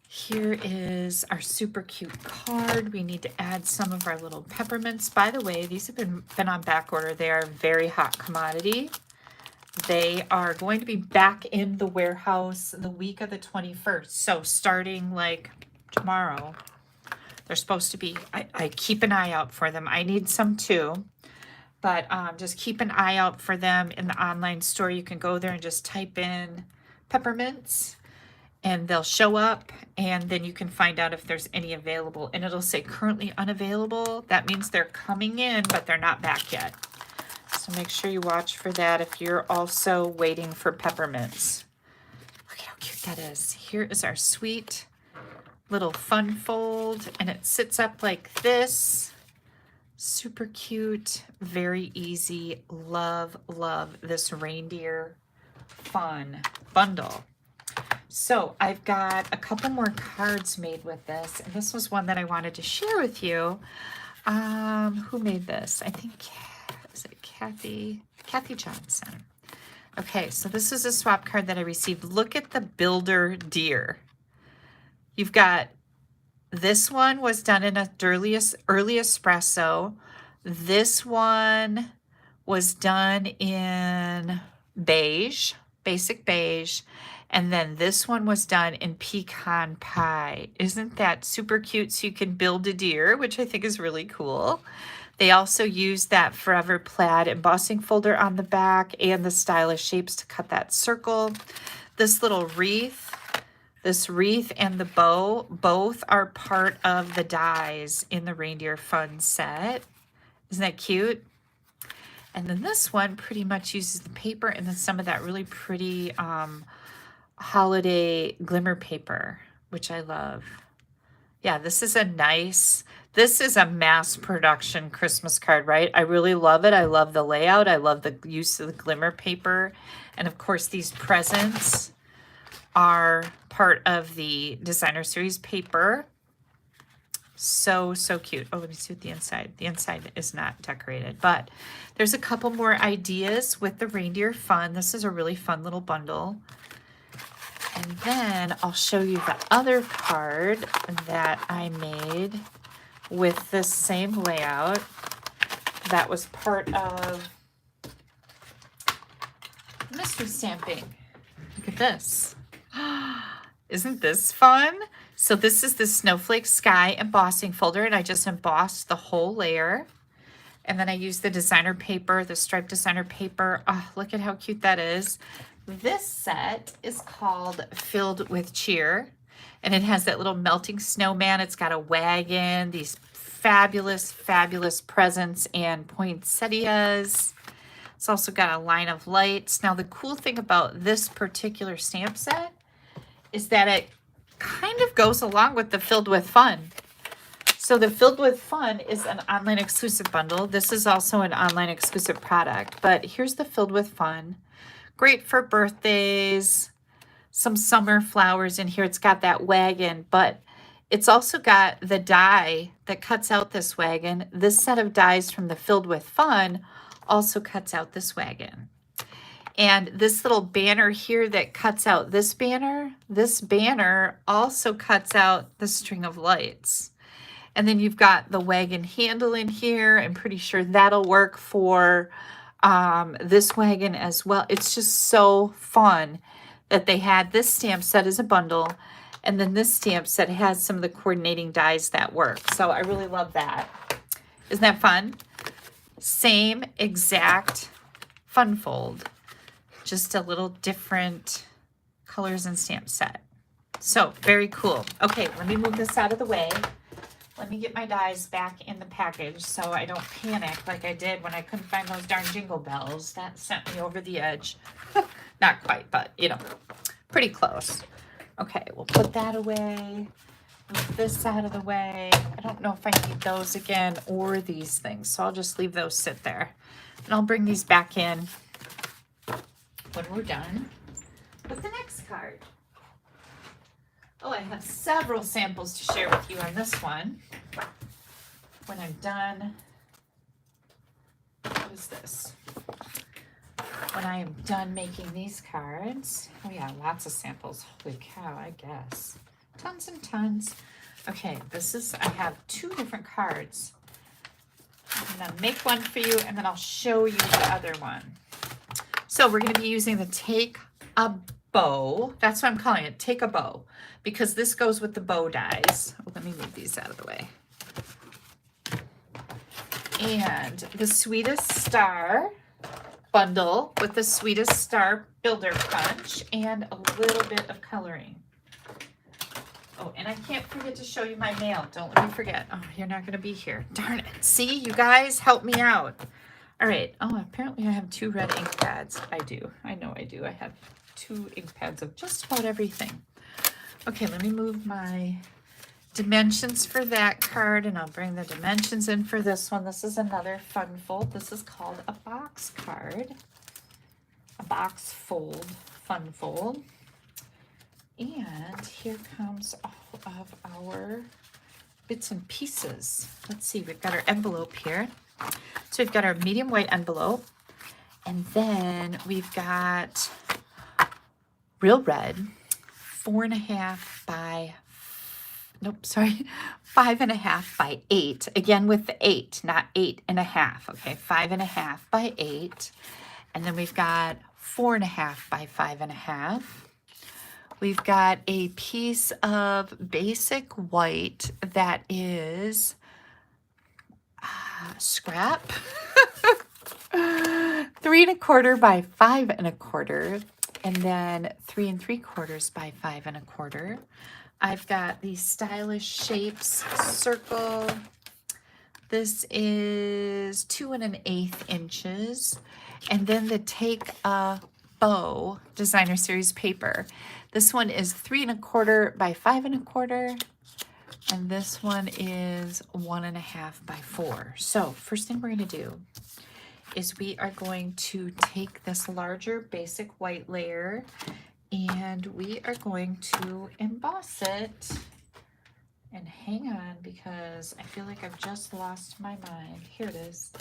Speaker 1: Here is our super cute card. We need to add some of our little peppermints. By the way, these have been on back order. They are a very hot commodity. They are going to be back in the warehouse the week of the 21st. So starting like tomorrow, they're supposed to be, I keep an eye out for them. I need some too. But just keep an eye out for them in the online store. You can go there and just type in peppermints and they'll show up, and then you can find out if there's any available, and it'll say currently unavailable. That means they're coming in, but they're not back yet. So make sure you watch for that if you're also waiting for peppermints. Look at how cute that is. Here is our sweet little fun fold, and it sits up like this. Super cute, very easy. Love, love this reindeer fun bundle. So I've got a couple more cards made with this, and this was one that I wanted to share with you. Who made this? I think, is it Kathy Johnson. Okay, so this is a swap card that I received. Look at the builder deer. You've got, this one was done in a early espresso. This one was done in beige, basic beige. And then this one was done in pecan pie. Isn't that super cute? So you can build a deer, which I think is really cool. They also use that Forever Plaid embossing folder on the back and the stylish shapes to cut that circle. This little wreath, this wreath and the bow, both are part of the dies in the Reindeer Fun set. Isn't that cute? And then this one pretty much uses the paper and then some of that really pretty holiday glimmer paper, which I love. Yeah, this is a mass production Christmas card, right? I really love it. I love the layout. I love the use of the glimmer paper. And of course, these presents are part of the designer series paper. So cute. Oh, let me see what the inside. The inside is not decorated, but there's a couple more ideas with the Reindeer Fun. This is a really fun little bundle. And then I'll show you the other card that I made with this same layout that was part of mystery stamping. Look at this. Isn't this fun? So this is the Snowflake Sky embossing folder, and I just embossed the whole layer. And then I used the designer paper, the striped designer paper. Oh, look at how cute that is. This set is called Filled with Cheer, and it has that little melting snowman. It's got a wagon, these fabulous, fabulous presents and poinsettias. It's also got a line of lights. Now, the cool thing about this particular stamp set is that it kind of goes along with the Filled with Fun. So the Filled with Fun is an online exclusive bundle. This is also an online exclusive product, but here's the Filled with Fun. Great for birthdays, some summer flowers in here. It's got that wagon, but it's also got the die that cuts out this wagon. This set of dies from the Filled with Fun also cuts out this wagon. And this little banner here that cuts out this banner also cuts out the string of lights. And then you've got the wagon handle in here. I'm pretty sure that'll work for this wagon as well. It's just so fun that they had this stamp set as a bundle, and then this stamp set has some of the coordinating dies that work. So I really love that. Isn't that fun? Same exact fun fold, just a little different colors and stamp set. So very cool. Okay, let me move this out of the way. Let me get my dies back in the package so I don't panic like I did when I couldn't find those darn jingle bells. That sent me over the edge. Not quite, but you know, pretty close. Okay, we'll put that away. Move this out of the way. I don't know if I need those again or these things, so I'll just leave those sit there. And I'll bring these back in when we're done with the next card. Oh, I have several samples to share with you on this one. When I'm done, what is this? When I am done making these cards, oh yeah, lots of samples. Holy cow, I guess. Tons and tons. Okay, I have two different cards. I'm gonna make one for you and then I'll show you the other one. So we're gonna be using the Take a Bow. That's what I'm calling it, Take a Bow, because this goes with the bow dies. Oh, let me move these out of the way. And the Sweetest Star bundle with the Sweetest Star Builder Punch and a little bit of coloring. Oh, and I can't forget to show you my mail. Don't let me forget. Oh, you're not going to be here. Darn it. See, you guys, help me out. All right. Oh, apparently I have 2 red ink pads. I do. I know I do. I have 2 ink pads of just about everything. Okay, let me move my dimensions for that card, and I'll bring the dimensions in for this one. This is another fun fold. This is called a box card. A box fold, fun fold. And here comes all of our bits and pieces. Let's see, we've got our envelope here. So we've got our medium white envelope, and then we've got real red, 4.5 by, nope, sorry, 5.5 by 8. Again with the 8, not 8.5. Okay, 5.5 by 8. And then we've got 4.5 by 5.5. We've got a piece of basic white that is scrap. 3.25 by 5.25, and then 3.75 by 5.25. I've got these stylish shapes, circle. This is 2 1/8 inches. And then the Take a Bow Designer Series paper. This one is 3.25 by 5.25. And this one is 1.5 by 4. So first thing we're going to do is we are going to take this larger basic white layer and we are going to emboss it. And hang on, because I feel like I've just lost my mind. Here it is.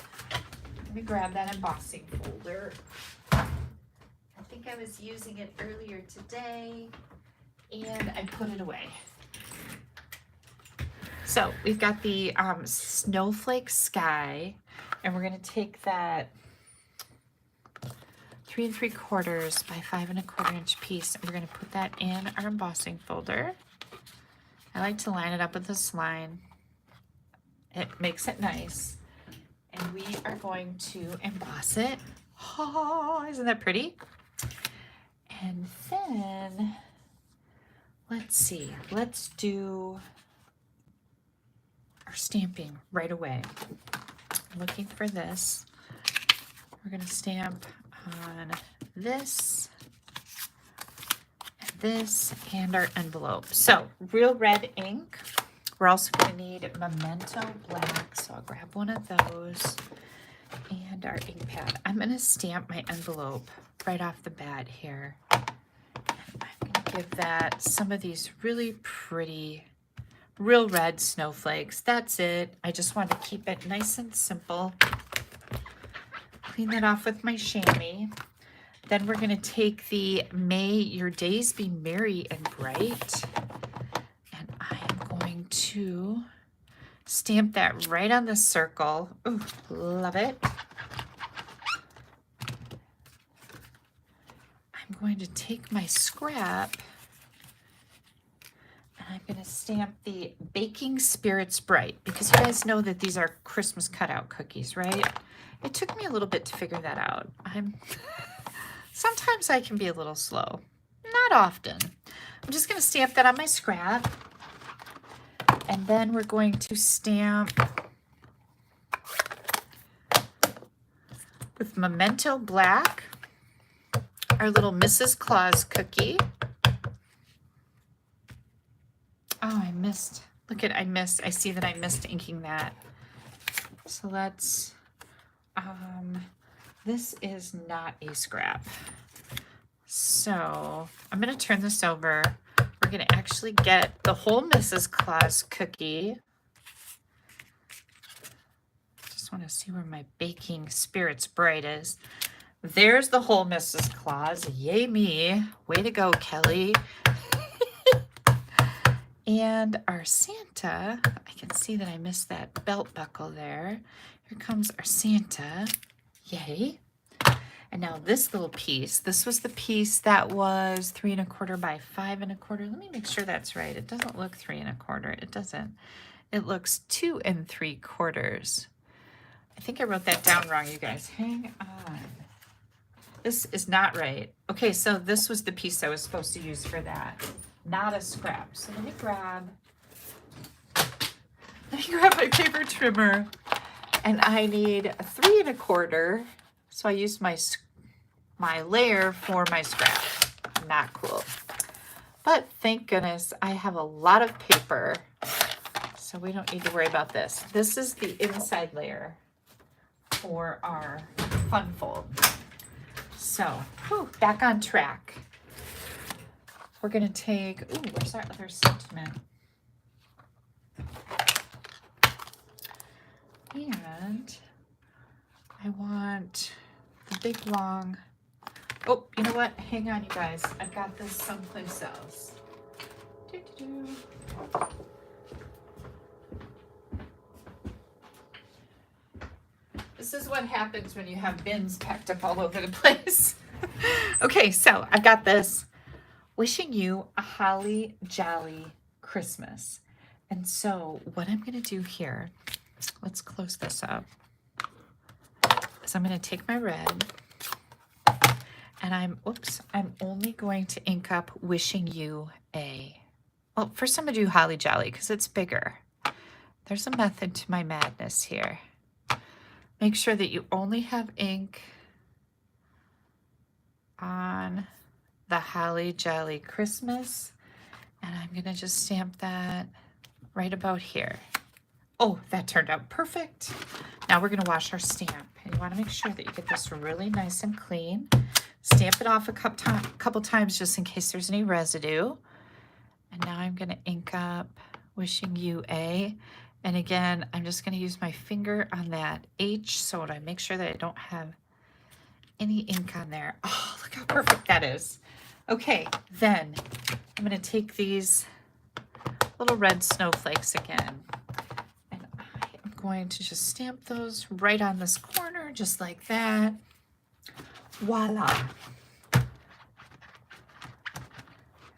Speaker 1: Let me grab that embossing folder. I think I was using it earlier today and I put it away. So we've got the snowflake sky, and we're going to take that 3.75 by 5.25 inch piece, and we're going to put that in our embossing folder. I like to line it up with this line. It makes it nice. And we are going to emboss it. Oh, isn't that pretty? And then, let's see, let's do our stamping right away. I'm looking for this. We're going to stamp on this, and this, and our envelope. So, real red ink. We're also going to need Memento black, so I'll grab one of those, and our ink pad. I'm going to stamp my envelope right off the bat here. And I'm going to give that some of these really pretty real red snowflakes. That's it. I just want to keep it nice and simple. Clean that off with my chamois. Then we're going to take the May Your Days Be Merry and Bright, and I am going to stamp that right on the circle. Ooh, love it. I'm going to take my scrap, I'm going to stamp the Baking Spirits Bright, because you guys know that these are Christmas cutout cookies, right? It took me a little bit to figure that out. Sometimes I can be a little slow. Not often. I'm just going to stamp that on my scrap. And then we're going to stamp with Memento Black our little Mrs. Claus cookie. Oh, I missed. Look at, I missed. I see that I missed inking that. So let's, this is not a scrap. So I'm going to turn this over. We're going to actually get the whole Mrs. Claus cookie. Just want to see where my Baking Spirits Bright is. There's the whole Mrs. Claus. Yay me. Way to go, Kelly. And our Santa, I can see that I missed that belt buckle there. Here comes our Santa. Yay. And now this little piece, this was the piece that was 3.25 by 5.25. Let me make sure that's right. It doesn't look 3.25. It doesn't. It looks 2 3/4. I think I wrote that down wrong, you guys. Hang on. This is not right. Okay, so this was the piece I was supposed to use for that. not a scrap. So let me grab my paper trimmer, and I need 3 1/4. So I used my layer for my scrap. Not cool. But thank goodness I have a lot of paper, so we don't need to worry about this. This is the inside layer for our fun fold. So, back on track. We're gonna take, where's our other sentiment? And I want the big long, you know what? Hang on, you guys. I've got this someplace else. This is what happens when you have bins packed up all over the place. Okay, so I've got this. Wishing you a holly jolly Christmas. And so what I'm going to do here, let's close this up, is I'm going to take my red, and I'm only going to ink up wishing you a, well, first I'm going to do holly jolly because it's bigger. There's a method to my madness here. Make sure that you only have ink on the holly jolly Christmas, and I'm going to just stamp that right about here. Oh, that turned out perfect. Now we're going to wash our stamp, and you want to make sure that you get this really nice and clean. Stamp it off a couple times just in case there's any residue. And now I'm going to ink up wishing you a, and again I'm just going to use my finger on that H so that I make sure that I don't have any ink on there. Oh, look how perfect that is. Okay, then I'm going to take these little red snowflakes again, and I am going to just stamp those right on this corner, just like that. Voila.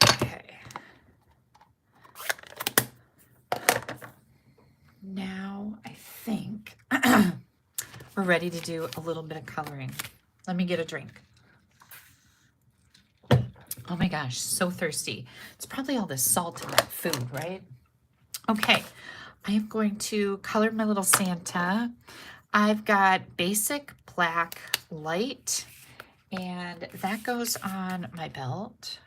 Speaker 1: Okay. Now I think we're ready to do a little bit of coloring. Let me get a drink. Oh my gosh, so thirsty. It's probably all this salt in that food, right? Okay, I am going to color my little Santa. I've got basic black light, and that goes on my belt.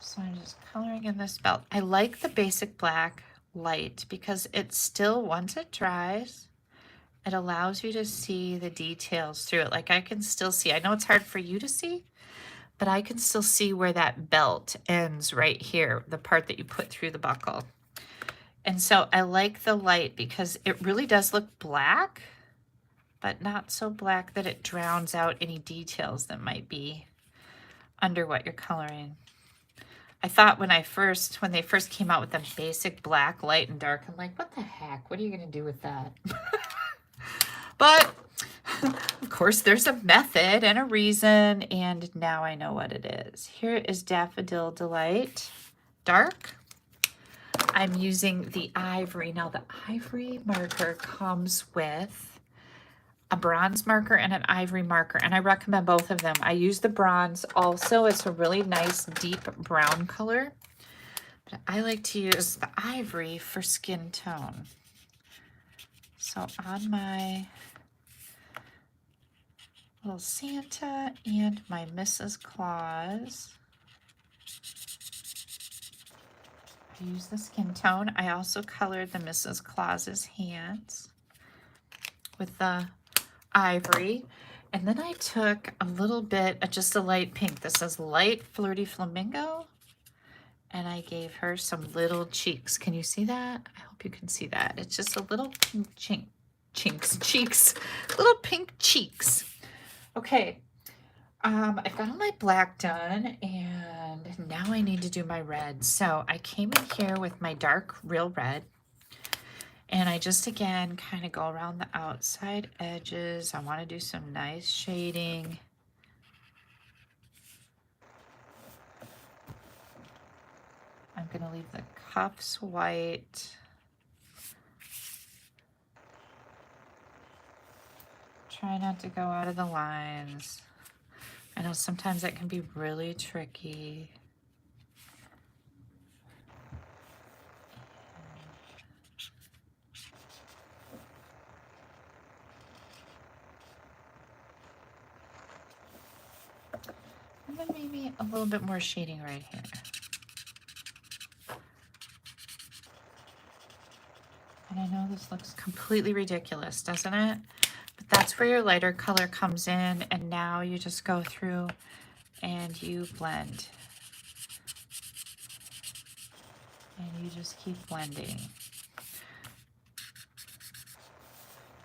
Speaker 1: So I'm just coloring in this belt. I like the basic black light because it still, once it dries, it allows you to see the details through it. Like I can still see, I know it's hard for you to see, but I can still see where that belt ends right here, the part that you put through the buckle. And so I like the light because it really does look black, but not so black that it drowns out any details that might be under what you're coloring. I thought when they first came out with the basic black, light, and dark, I'm like, what the heck? What are you going to do with that? But of course, there's a method and a reason, and now I know what it is. Here is Daffodil Delight Dark. I'm using the ivory. Now, the ivory marker comes with a bronze marker and an ivory marker, and I recommend both of them. I use the bronze also. It's a really nice deep brown color, but I like to use the ivory for skin tone. So on my little Santa and my Mrs. Claus, I use the skin tone. I also colored the Mrs. Claus's hands with the ivory, and then I took a little bit of just a light pink. This is Light Flirty Flamingo, and I gave her some little cheeks. Can you see that? I hope you can see that. It's just a little pink cheeks, little pink cheeks. Okay, I've got all my black done, and now I need to do my red. So I came in here with my dark real red, and I just again kind of go around the outside edges. I want to do some nice shading. I'm going to leave the cuffs white. Try not to go out of the lines. I know sometimes that can be really tricky. And then maybe a little bit more shading right here. And I know this looks completely ridiculous, doesn't it? But that's where your lighter color comes in, and now you just go through and you blend. And you just keep blending.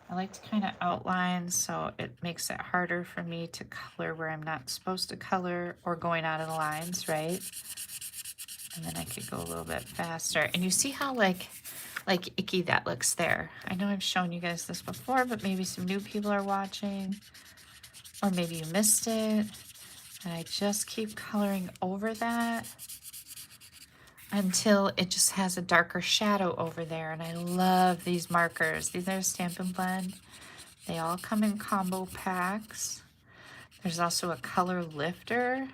Speaker 1: I like to kind of outline so it makes it harder for me to color where I'm not supposed to color or going out of the lines, right? And then I could go a little bit faster. And you see how like icky that looks there. I know I've shown you guys this before, but maybe some new people are watching, or maybe you missed it. And I just keep coloring over that until it just has a darker shadow over there. And I love these markers. These are Stampin' Blend. They all come in combo packs. There's also a color lifter.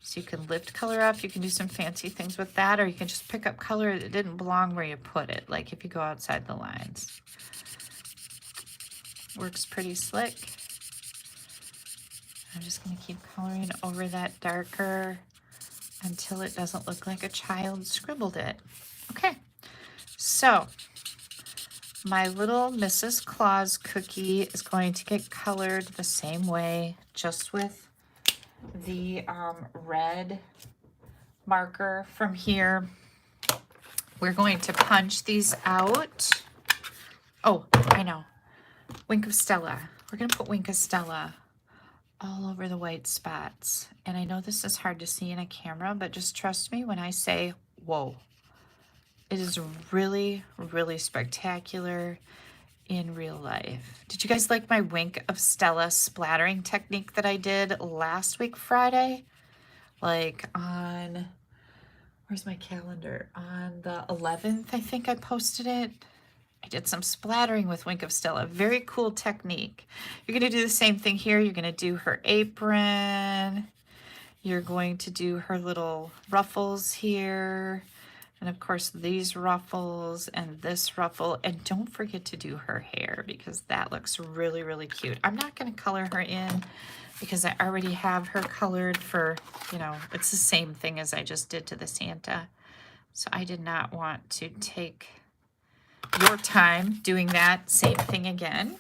Speaker 1: So you can lift color up. You can do some fancy things with that, or you can just pick up color that didn't belong where you put it, like if you go outside the lines. Works pretty slick. I'm just going to keep coloring over that darker until it doesn't look like a child scribbled it. Okay, so my little Mrs. Claus cookie is going to get colored the same way, just with the red marker from here. We're going to punch these out. Oh, I know. Wink of Stella. We're going to put Wink of Stella all over the white spots. And I know this is hard to see in a camera, but just trust me when I say, whoa. It is really, really spectacular in real life. Did you guys like my Wink of Stella splattering technique that I did last week, Friday? Like on, where's my calendar? On the 11th, I think I posted it. I did some splattering with Wink of Stella. Very cool technique. You're going to do the same thing here. You're going to do her apron. You're going to do her little ruffles here. And of course, these ruffles and this ruffle. And don't forget to do her hair because that looks really, really cute. I'm not going to color her in because I already have her colored for, you know, it's the same thing as I just did to the Santa. So I did not want to take your time doing that same thing again.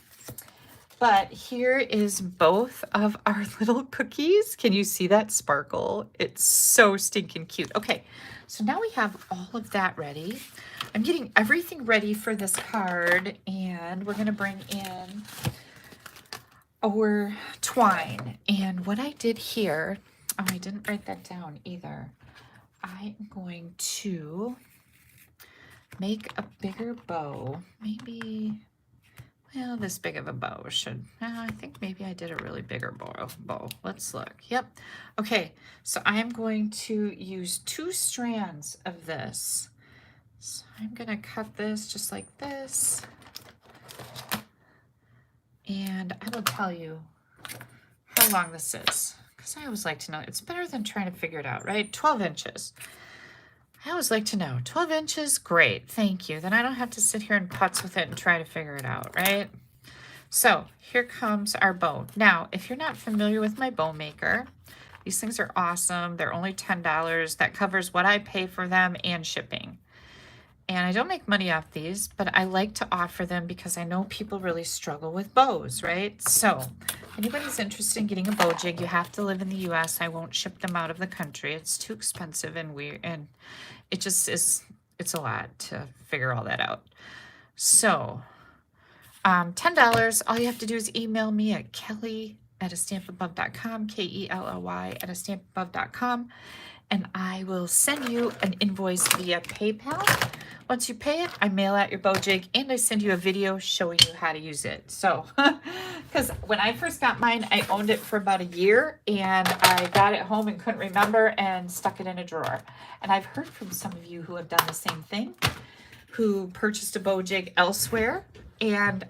Speaker 1: But here is both of our little cookies. Can you see that sparkle? It's so stinking cute. Okay, so now we have all of that ready. I'm getting everything ready for this card, and we're gonna bring in our twine. And what I did here, oh, I didn't write that down either. I am going to make a bigger bow, maybe, well, this big of a bow should, I think maybe I did a really bigger bow. Let's look. Yep. Okay, so I'm going to use 2 strands of this. So I'm gonna cut this just like this. And I will tell you how long this is, because I always like to know. It's better than trying to figure it out, right? 12 inches. I always like to know. 12 inches, great, thank you. Then I don't have to sit here and putz with it and try to figure it out, right? So here comes our bow. Now, if you're not familiar with my bow maker, these things are awesome. They're only $10. That covers what I pay for them and shipping. And I don't make money off these, but I like to offer them because I know people really struggle with bows, right? So if anybody's interested in getting a bow jig, you have to live in the US. I won't ship them out of the country. It's too expensive and weird, and it just is, it's a lot to figure all that out. So $10, all you have to do is email me at kelly@astampabove.com, KELLY@astampabove.com, and I will send you an invoice via PayPal. Once you pay it, I mail out your bow jig and I send you a video showing you how to use it. So, because when I first got mine, I owned it for about a year and I got it home and couldn't remember and stuck it in a drawer. And I've heard from some of you who have done the same thing, who purchased a bow jig elsewhere and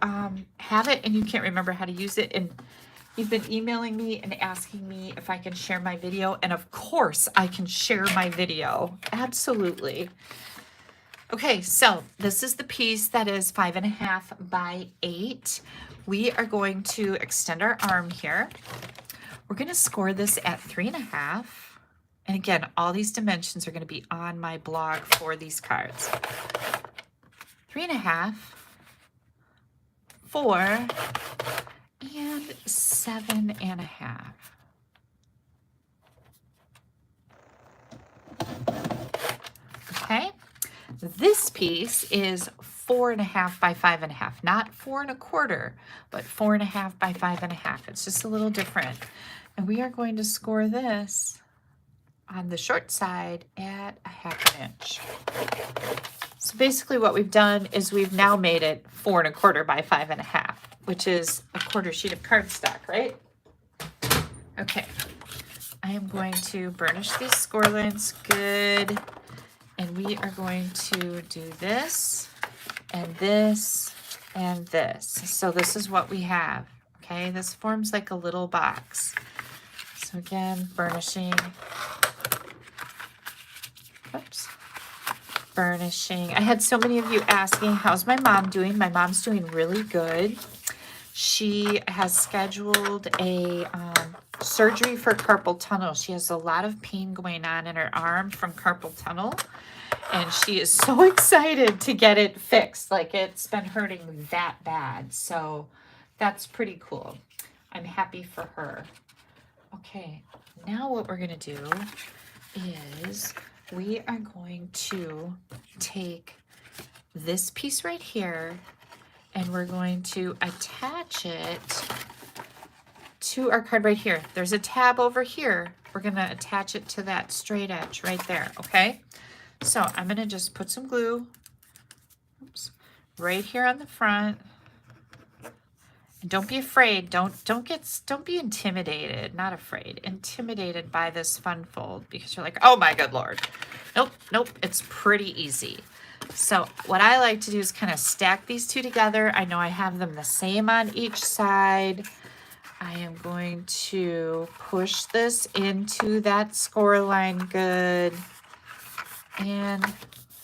Speaker 1: have it and you can't remember how to use it. And You've been emailing me and asking me if I can share my video, and of course I can share my video. Absolutely. Okay, so this is the piece that is 5.5 by 8. We are going to extend our arm here. We're going to score this at 3.5. And again, all these dimensions are going to be on my blog for these cards. 3.5, 4, and 7.5. Okay, this piece is 4.5 by 5.5, not 4.25, but 4.5 by 5.5. It's just a little different. And we are going to score this on the short side at 1/2 inch. So basically what we've done is we've now made it 4.25 by 5.5, which is a 1/4 sheet of cardstock, right? Okay, I am going to burnish these score lines good, and we are going to do this and this and this. So this is what we have, okay? This forms like a little box. So again, burnishing. Oops. Burnishing. I had so many of you asking, how's my mom doing? My mom's doing really good. She has scheduled a surgery for carpal tunnel. She has a lot of pain going on in her arm from carpal tunnel, and she is so excited to get it fixed. Like, it's been hurting that bad. So that's pretty cool. I'm happy for her. Okay, now what we're going to do is we are going to take this piece right here, and we're going to attach it to our card right here. There's a tab over here. We're going to attach it to that straight edge right there, okay? So I'm going to just put some glue, oops, right here on the front. And don't be afraid. Don't be intimidated. Not afraid. Intimidated by this fun fold, because you're like, oh my good Lord. Nope. It's pretty easy. So what I like to do is kind of stack these two together. I know I have them the same on each side. I am going to push this into that score line good and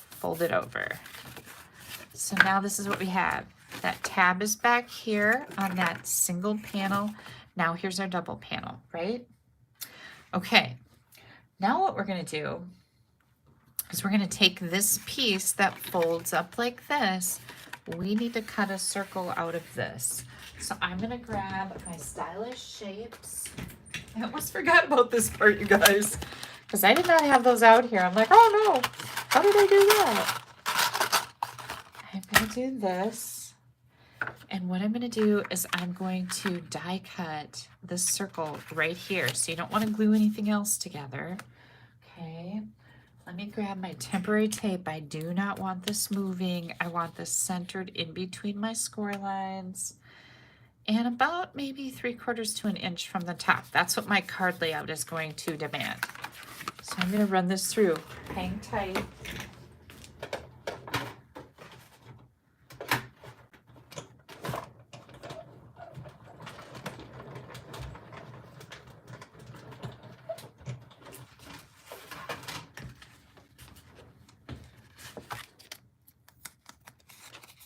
Speaker 1: fold it over. So now this is what we have. That tab is back here on that single panel. Now here's our double panel, right? Okay, now what we're going to do is we're going to take this piece that folds up like this. We need to cut a circle out of this. So I'm going to grab my stylish shapes. I almost forgot about this part, you guys, because I did not have those out here. I'm like, oh no, how did I do that? I'm going to do this. And what I'm going to do is I'm going to die cut this circle right here. So you don't want to glue anything else together. Okay. Let me grab my temporary tape. I do not want this moving. I want this centered in between my score lines and about maybe 3/4 to an inch from the top. That's what my card layout is going to demand. So I'm going to run this through. Hang tight.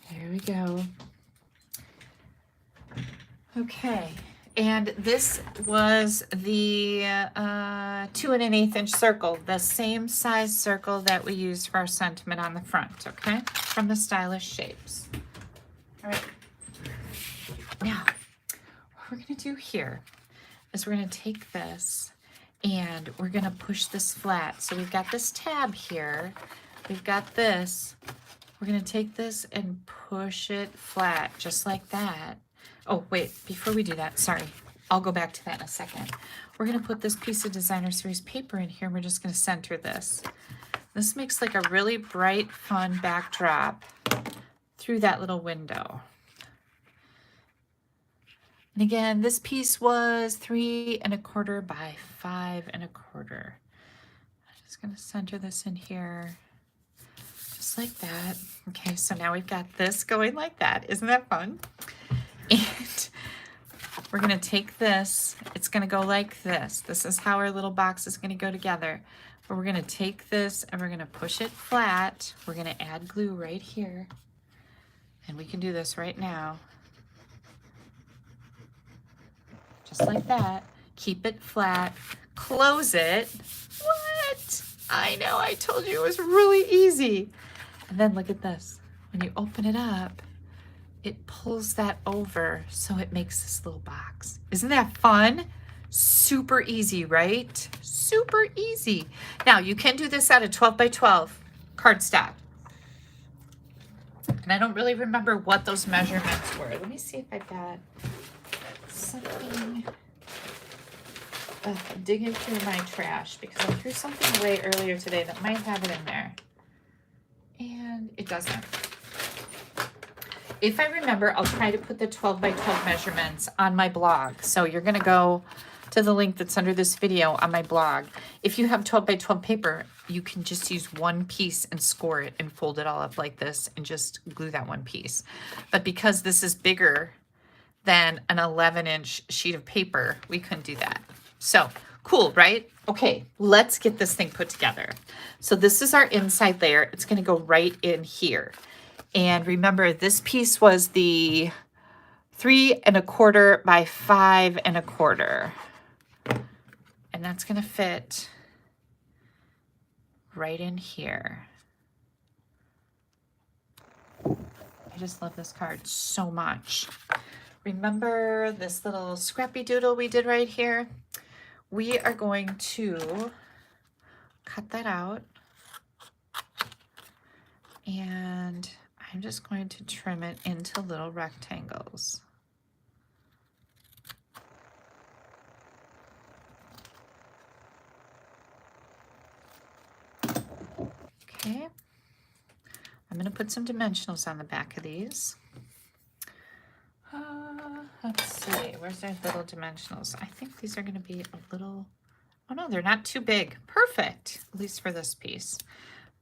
Speaker 1: There we go. Okay, and this was the 2 1/8 inch circle, the same size circle that we used for our sentiment on the front, okay, from the Stylish Shapes. All right, now what we're going to do here is we're going to take this and we're going to push this flat. So we've got this tab here, we've got this. We're going to take this and push it flat, just like that. Oh, wait, before we do that, sorry. I'll go back to that in a second. We're going to put this piece of Designer Series paper in here, and we're just going to center this. This makes like a really bright, fun backdrop through that little window. And again, this piece was 3 1/4 by 5 1/4. I'm just going to center this in here. Just like that. Okay, so now we've got this going like that. Isn't that fun? And we're gonna take this, it's gonna go like this. This is how our little box is gonna go together. But we're gonna take this and we're gonna push it flat. We're gonna add glue right here. And we can do this right now. Just like that. Keep it flat, close it. What? I know, I told you it was really easy. And then look at this. When you open it up, it pulls that over so it makes this little box. Isn't that fun? Super easy, right? Super easy. Now you can do this out of 12 by 12 cardstock. And I don't really remember what those measurements were. Let me see if I've got something. I'm digging through my trash because I threw something away earlier today that might have it in there. And it doesn't. If I remember, I'll try to put the 12 by 12 measurements on my blog. So you're gonna go to the link that's under this video on my blog. If you have 12 by 12 paper, you can just use one piece and score it and fold it all up like this and just glue that one piece. But because this is bigger than an 11-inch sheet of paper, we couldn't do that. So cool, right? Okay, let's get this thing put together. So this is our inside layer. It's gonna go right in here. And remember, this piece was the 3 1/4 by 5 1/4. And that's gonna fit right in here. I just love this card so much. Remember this little scrappy doodle we did right here? We are going to cut that out. And I'm just going to trim it into little rectangles. Okay. I'm going to put some dimensionals on the back of these. Let's see, where's our little dimensionals? I think these are going to be a little, oh no, they're not too big. Perfect, at least for this piece.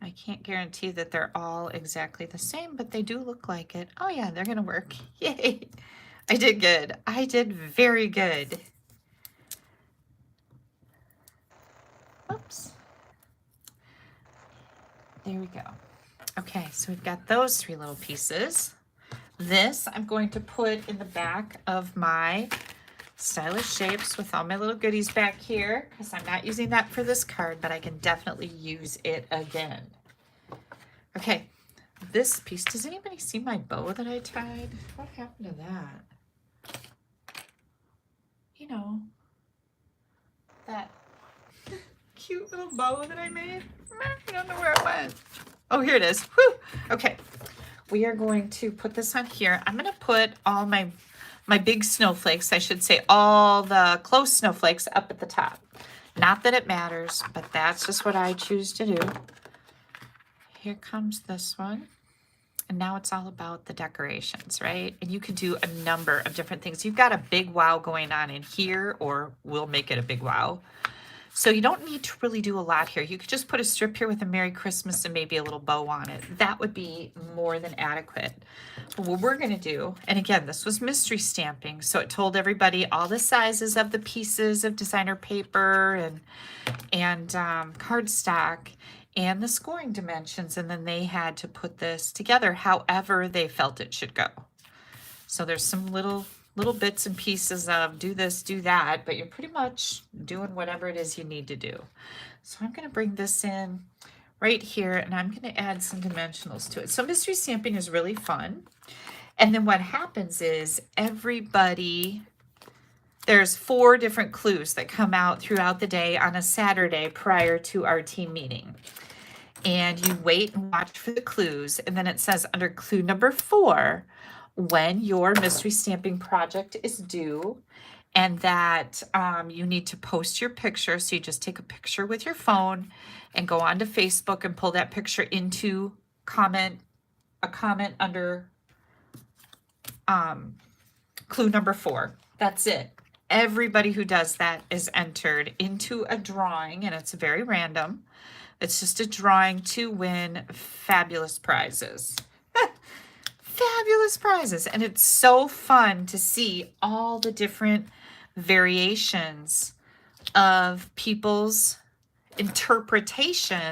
Speaker 1: I can't guarantee that they're all exactly the same, but they do look like it. Oh yeah, they're gonna work. Yay! I did good. I did very good. Oops. There we go. Okay, so we've got those 3 little pieces. This I'm going to put in the back of my stylish shapes with all my little goodies back here because I'm not using that for this card, but I can definitely use it again. Okay, this piece, does anybody see my bow that I tied? What happened to that? You know, that cute little bow that I made. I don't know where it went. Oh, here it is. Whew. Okay, we are going to put this on here. I'm going to put all my big snowflakes, I should say, all the close snowflakes up at the top. Not that it matters, but that's just what I choose to do. Here comes this one. And now it's all about the decorations, right? And you could do a number of different things. You've got a big wow going on in here, or we'll make it a big wow. So you don't need to really do a lot here. You could just put a strip here with a Merry Christmas and maybe a little bow on it. That would be more than adequate. But what we're gonna do, and again, this was mystery stamping, so it told everybody all the sizes of the pieces of designer paper and cardstock and the scoring dimensions, and then they had to put this together however they felt it should go. So there's some little bits and pieces of do this, do that, but you're pretty much doing whatever it is you need to do. So I'm going to bring this in right here, and I'm going to add some dimensionals to it. So mystery stamping is really fun. And then what happens is there's 4 different clues that come out throughout the day on a Saturday prior to our team meeting. And you wait and watch for the clues, and then it says under clue number 4, when your mystery stamping project is due, and that you need to post your picture. So you just take a picture with your phone and go onto Facebook and pull that picture into a comment under clue number 4. That's it. Everybody who does that is entered into a drawing, and it's very random. It's just a drawing to win fabulous prizes. fabulous prizes. And it's so fun to see all the different variations of people's interpretation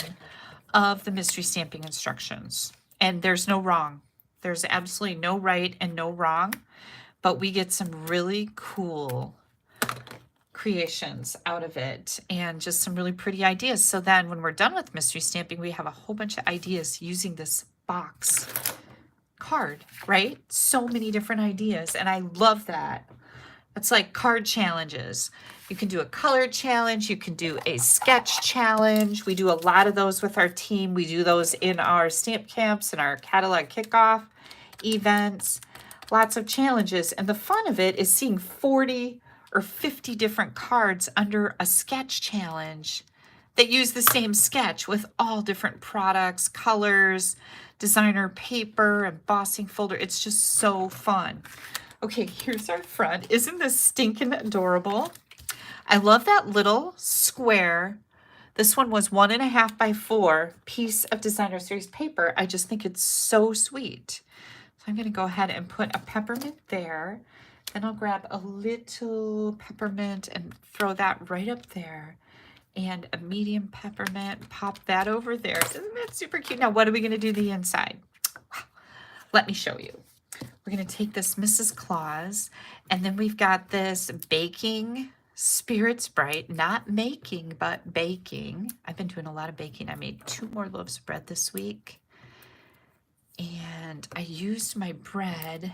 Speaker 1: of the mystery stamping instructions. And there's no wrong. There's absolutely no right and no wrong, but we get some really cool creations out of it and just some really pretty ideas. So then when we're done with mystery stamping, we have a whole bunch of ideas using this box card, right? So many different ideas, and I love that. It's like card challenges. You can do a color challenge, you can do a sketch challenge. We do a lot of those with our team. We do those in our stamp camps and our catalog kickoff events. Lots of challenges, and the fun of it is seeing 40 or 50 different cards under a sketch challenge that use the same sketch with all different products, colors, designer paper, embossing folder. It's just so fun. Okay, here's our front. Isn't this stinking adorable? I love that little square. This one was 1.5 by 4 piece of designer series paper. I just think it's so sweet. So I'm going to go ahead and put a peppermint there. Then I'll grab a little peppermint and throw that right up there. And a medium peppermint, pop that over there. Isn't that super cute? Now, what are we going to do the inside? Let me show you. We're going to take this Mrs. Claus, and then we've got this baking spirits bright, not making, but baking. I've been doing a lot of baking. I made 2 more loaves of bread this week, and I used my bread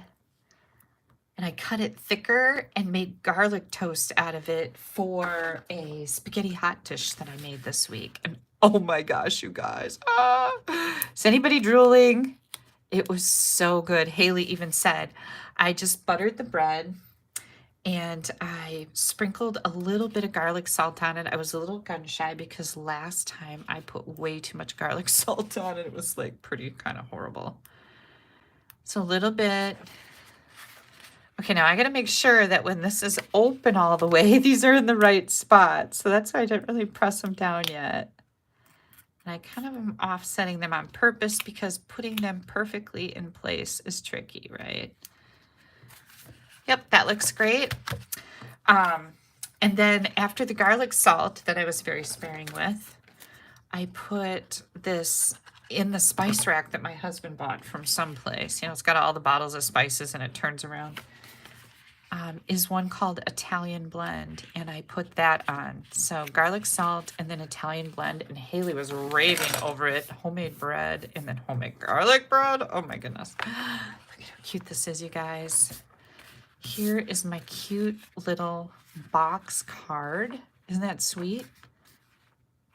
Speaker 1: and I cut it thicker and made garlic toast out of it for a spaghetti hot dish that I made this week. And oh my gosh, you guys. Is anybody drooling? It was so good. Haley even said, I just buttered the bread and I sprinkled a little bit of garlic salt on it. I was a little gun shy because last time I put way too much garlic salt on it. It was like pretty kind of horrible. So a little bit. Okay, now I got to make sure that when this is open all the way, these are in the right spot. So that's why I didn't really press them down yet. And I kind of am offsetting them on purpose because putting them perfectly in place is tricky, right? Yep, that looks great. And then after the garlic salt that I was very sparing with, I put this in the spice rack that my husband bought from someplace. You know, it's got all the bottles of spices and it turns around. Is one called Italian Blend, and I put that on. So garlic salt and then Italian Blend, and Haley was raving over it. Homemade bread and then homemade garlic bread. Oh my goodness. Look at how cute this is, you guys. Here is my cute little box card. Isn't that sweet?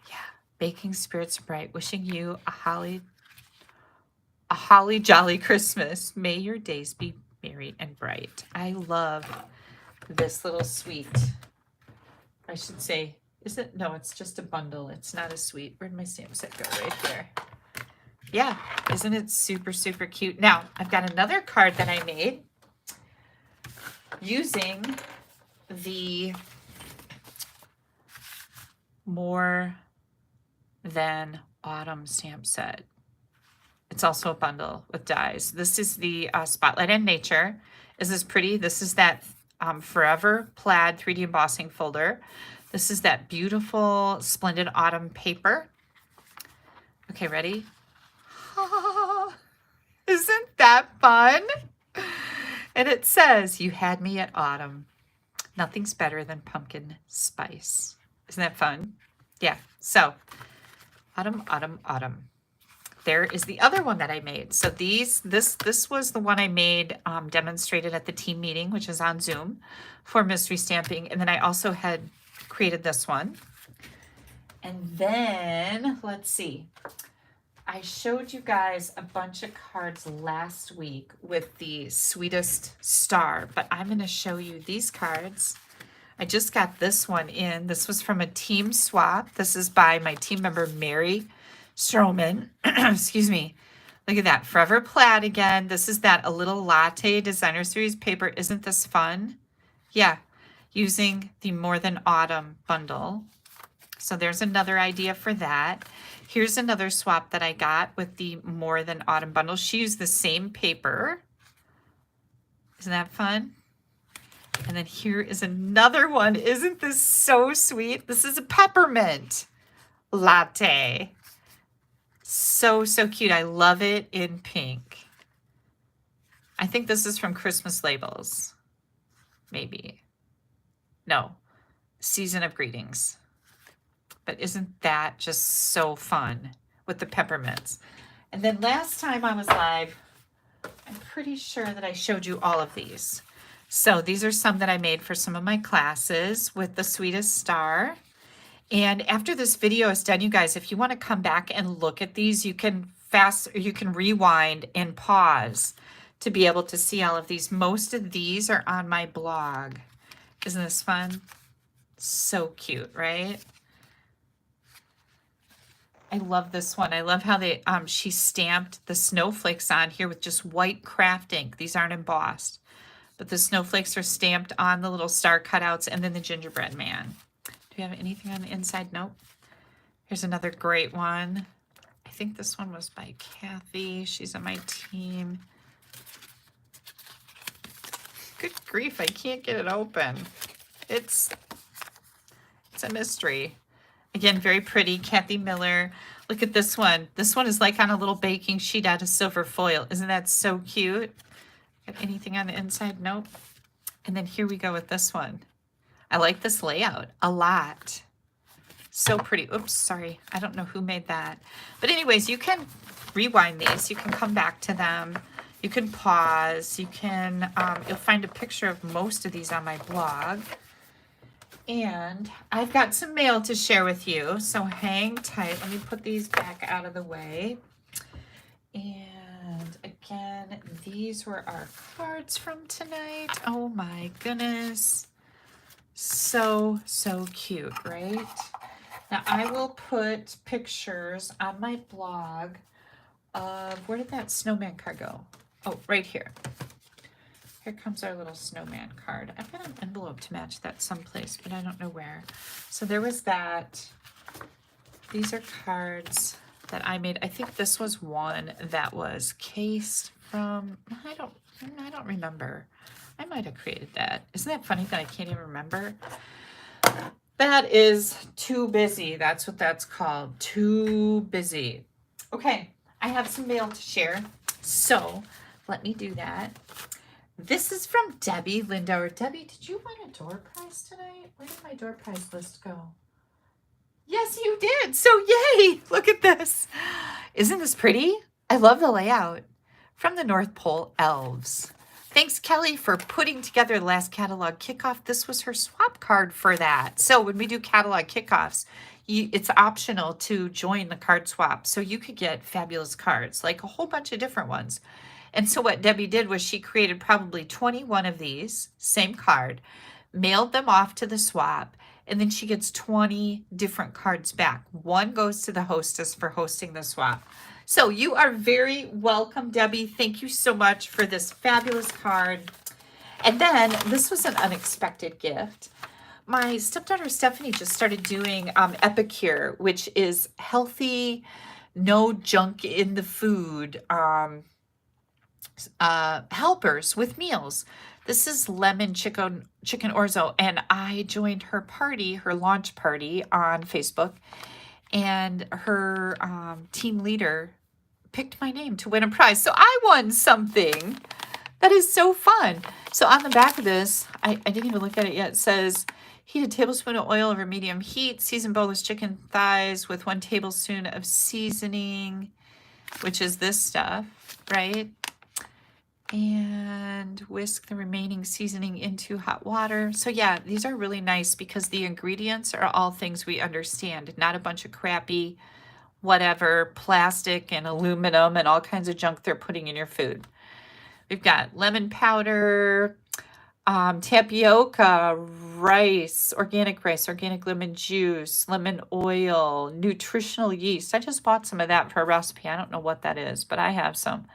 Speaker 1: Yeah. Baking Spirits Bright, wishing you a holly jolly Christmas. May your days be merry and bright. I love this little sweet. I should say, is it? No, it's just a bundle. It's not a sweet. Where'd my stamp set go? Right there. Yeah, isn't it super, super cute? Now, I've got another card that I made using the More Than Autumn stamp set. It's also a bundle with dies. This is the Spotlight in Nature. Is this pretty? This is that Forever Plaid 3D embossing folder. This is that beautiful, splendid autumn paper. Okay, ready? Isn't that fun? And it says, you had me at autumn. Nothing's better than pumpkin spice. Isn't that fun? Yeah, so autumn, autumn, autumn. There is the other one that I made. So this was the one I made, demonstrated at the team meeting, which is on Zoom for mystery stamping. And then I also had created this one. And then, let's see. I showed you guys a bunch of cards last week with the sweetest star, but I'm going to show you these cards. I just got this one in. This was from a team swap. This is by my team member, Mary Stroman. Excuse me. Look at that. Forever Plaid again. This is that A Little Latte Designer Series paper. Isn't this fun? Yeah. Using the More Than Autumn bundle. So there's another idea for that. Here's another swap that I got with the More Than Autumn bundle. She used the same paper. Isn't that fun? And then here is another one. Isn't this so sweet? This is a peppermint latte. So, so cute. I love it in pink. I think this is from Christmas Labels. Maybe. No. Season of Greetings. But isn't that just so fun with the peppermints? And then last time I was live, I'm pretty sure that I showed you all of these. So these are some that I made for some of my classes with the sweetest star. And after this video is done, you guys, if you want to come back and look at these, you can rewind and pause to be able to see all of these. Most of these are on my blog. Isn't this fun? So cute, right? I love this one. I love how they she stamped the snowflakes on here with just white craft ink. These aren't embossed, but the snowflakes are stamped on the little star cutouts, and then the gingerbread man. Do you have anything on the inside? Nope. Here's another great one. I think this one was by Kathy. She's on my team. Good grief, I can't get it open. It's a mystery. Again, very pretty, Kathy Miller. Look at this one. This one is like on a little baking sheet out of silver foil. Isn't that so cute? Got anything on the inside? Nope. And then here we go with this one. I like this layout a lot. So pretty. Oops, sorry. I don't know who made that. But anyways, you can rewind these. You can come back to them. You can pause. You can, you'll find a picture of most of these on my blog. And I've got some mail to share with you, so hang tight. Let me put these back out of the way. And again, these were our cards from tonight. Oh my goodness. So, so cute, right? Now I will put pictures on my blog of, where did that snowman card go? Oh, right here. Here comes our little snowman card. I've got an envelope to match that someplace, but I don't know where. So there was that. These are cards that I made. I think this was one that was cased from, I don't remember. I might have created that. Isn't that funny that I can't even remember? That is too busy. That's what that's called. Too busy. Okay, I have some mail to share. So let me do that. This is from Debbie Lindauer. Debbie, did you win a door prize tonight? Where did my door prize list go? Yes, you did. So yay. Look at this. Isn't this pretty? I love the layout. From the North Pole Elves. Thanks, Kelly, for putting together the last catalog kickoff. This was her swap card for that. So when we do catalog kickoffs, it's optional to join the card swap. So you could get fabulous cards, like a whole bunch of different ones. And so what Debbie did was she created probably 21 of these, same card, mailed them off to the swap, and then she gets 20 different cards back. One goes to the hostess for hosting the swap. So you are very welcome, Debbie. Thank you so much for this fabulous card. And then this was an unexpected gift. My stepdaughter Stephanie just started doing Epicure, which is healthy, no junk in the food, helpers with meals. This is lemon chicken orzo, and I joined her party, her launch party on Facebook, and her team leader picked my name to win a prize. So I won something. That is so fun. So on the back of this, I didn't even look at it yet. It says, heat a tablespoon of oil over medium heat, season boneless chicken thighs with 1 tablespoon of seasoning, which is this stuff, right? And whisk the remaining seasoning into hot water. So yeah, these are really nice because the ingredients are all things we understand, not a bunch of crappy whatever plastic and aluminum and all kinds of junk they're putting in your food. We've got lemon powder, tapioca, rice, organic lemon juice, lemon oil, nutritional yeast. I just bought some of that for a recipe. I don't know what that is, but I have some.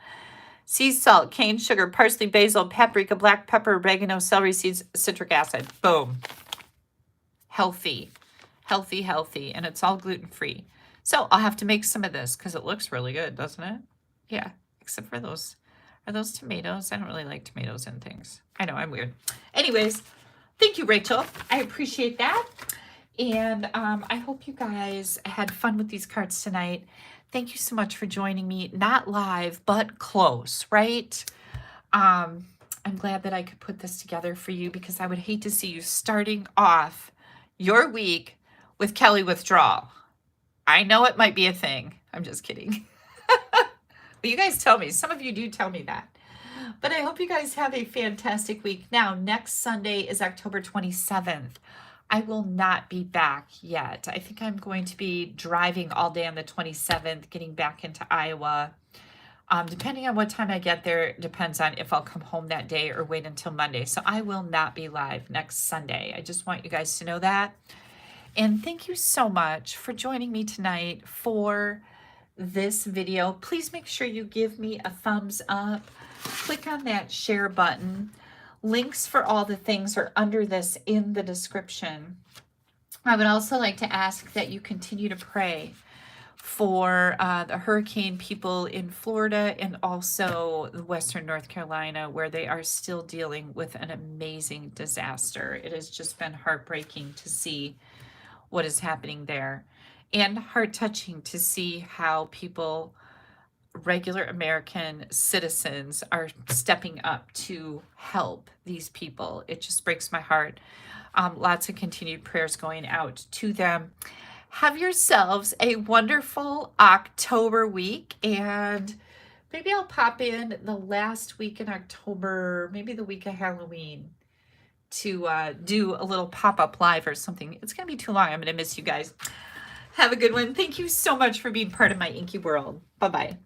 Speaker 1: Sea salt, cane sugar, parsley, basil, paprika, black pepper, oregano, celery seeds, citric acid. Boom. Healthy, healthy, healthy. And it's all gluten-free. So I'll have to make some of this because it looks really good, doesn't it? Yeah, except for those Are those tomatoes? I don't really like tomatoes and things. I know, I'm weird. Anyways, thank you, Rachel. I appreciate that. And I hope you guys had fun with these cards tonight. Thank you so much for joining me. Not live, but close, right? I'm glad that I could put this together for you because I would hate to see you starting off your week with Kelly withdrawal. I know it might be a thing. I'm just kidding. But you guys tell me. Some of you do tell me that. But I hope you guys have a fantastic week. Now, next Sunday is October 27th. I will not be back yet. I think I'm going to be driving all day on the 27th, getting back into Iowa. Depending on what time I get there, depends on if I'll come home that day or wait until Monday. So I will not be live next Sunday. I just want you guys to know that. And thank you so much for joining me tonight for this video. Please make sure you give me a thumbs up. Click on that share button. Links for all the things are under this in the description. I would also like to ask that you continue to pray for the hurricane people in Florida and also Western North Carolina, where they are still dealing with an amazing disaster. It has just been heartbreaking to see what is happening there, and heart-touching to see how people, regular American citizens, are stepping up to help these people. It just breaks my heart. Lots of continued prayers going out to them. Have yourselves a wonderful October week, and maybe I'll pop in the last week in October, maybe the week of Halloween, to do a little pop-up live or something. It's gonna be too long. I'm gonna miss you guys. Have a good one. Thank you so much for being part of my inky world. Bye-bye.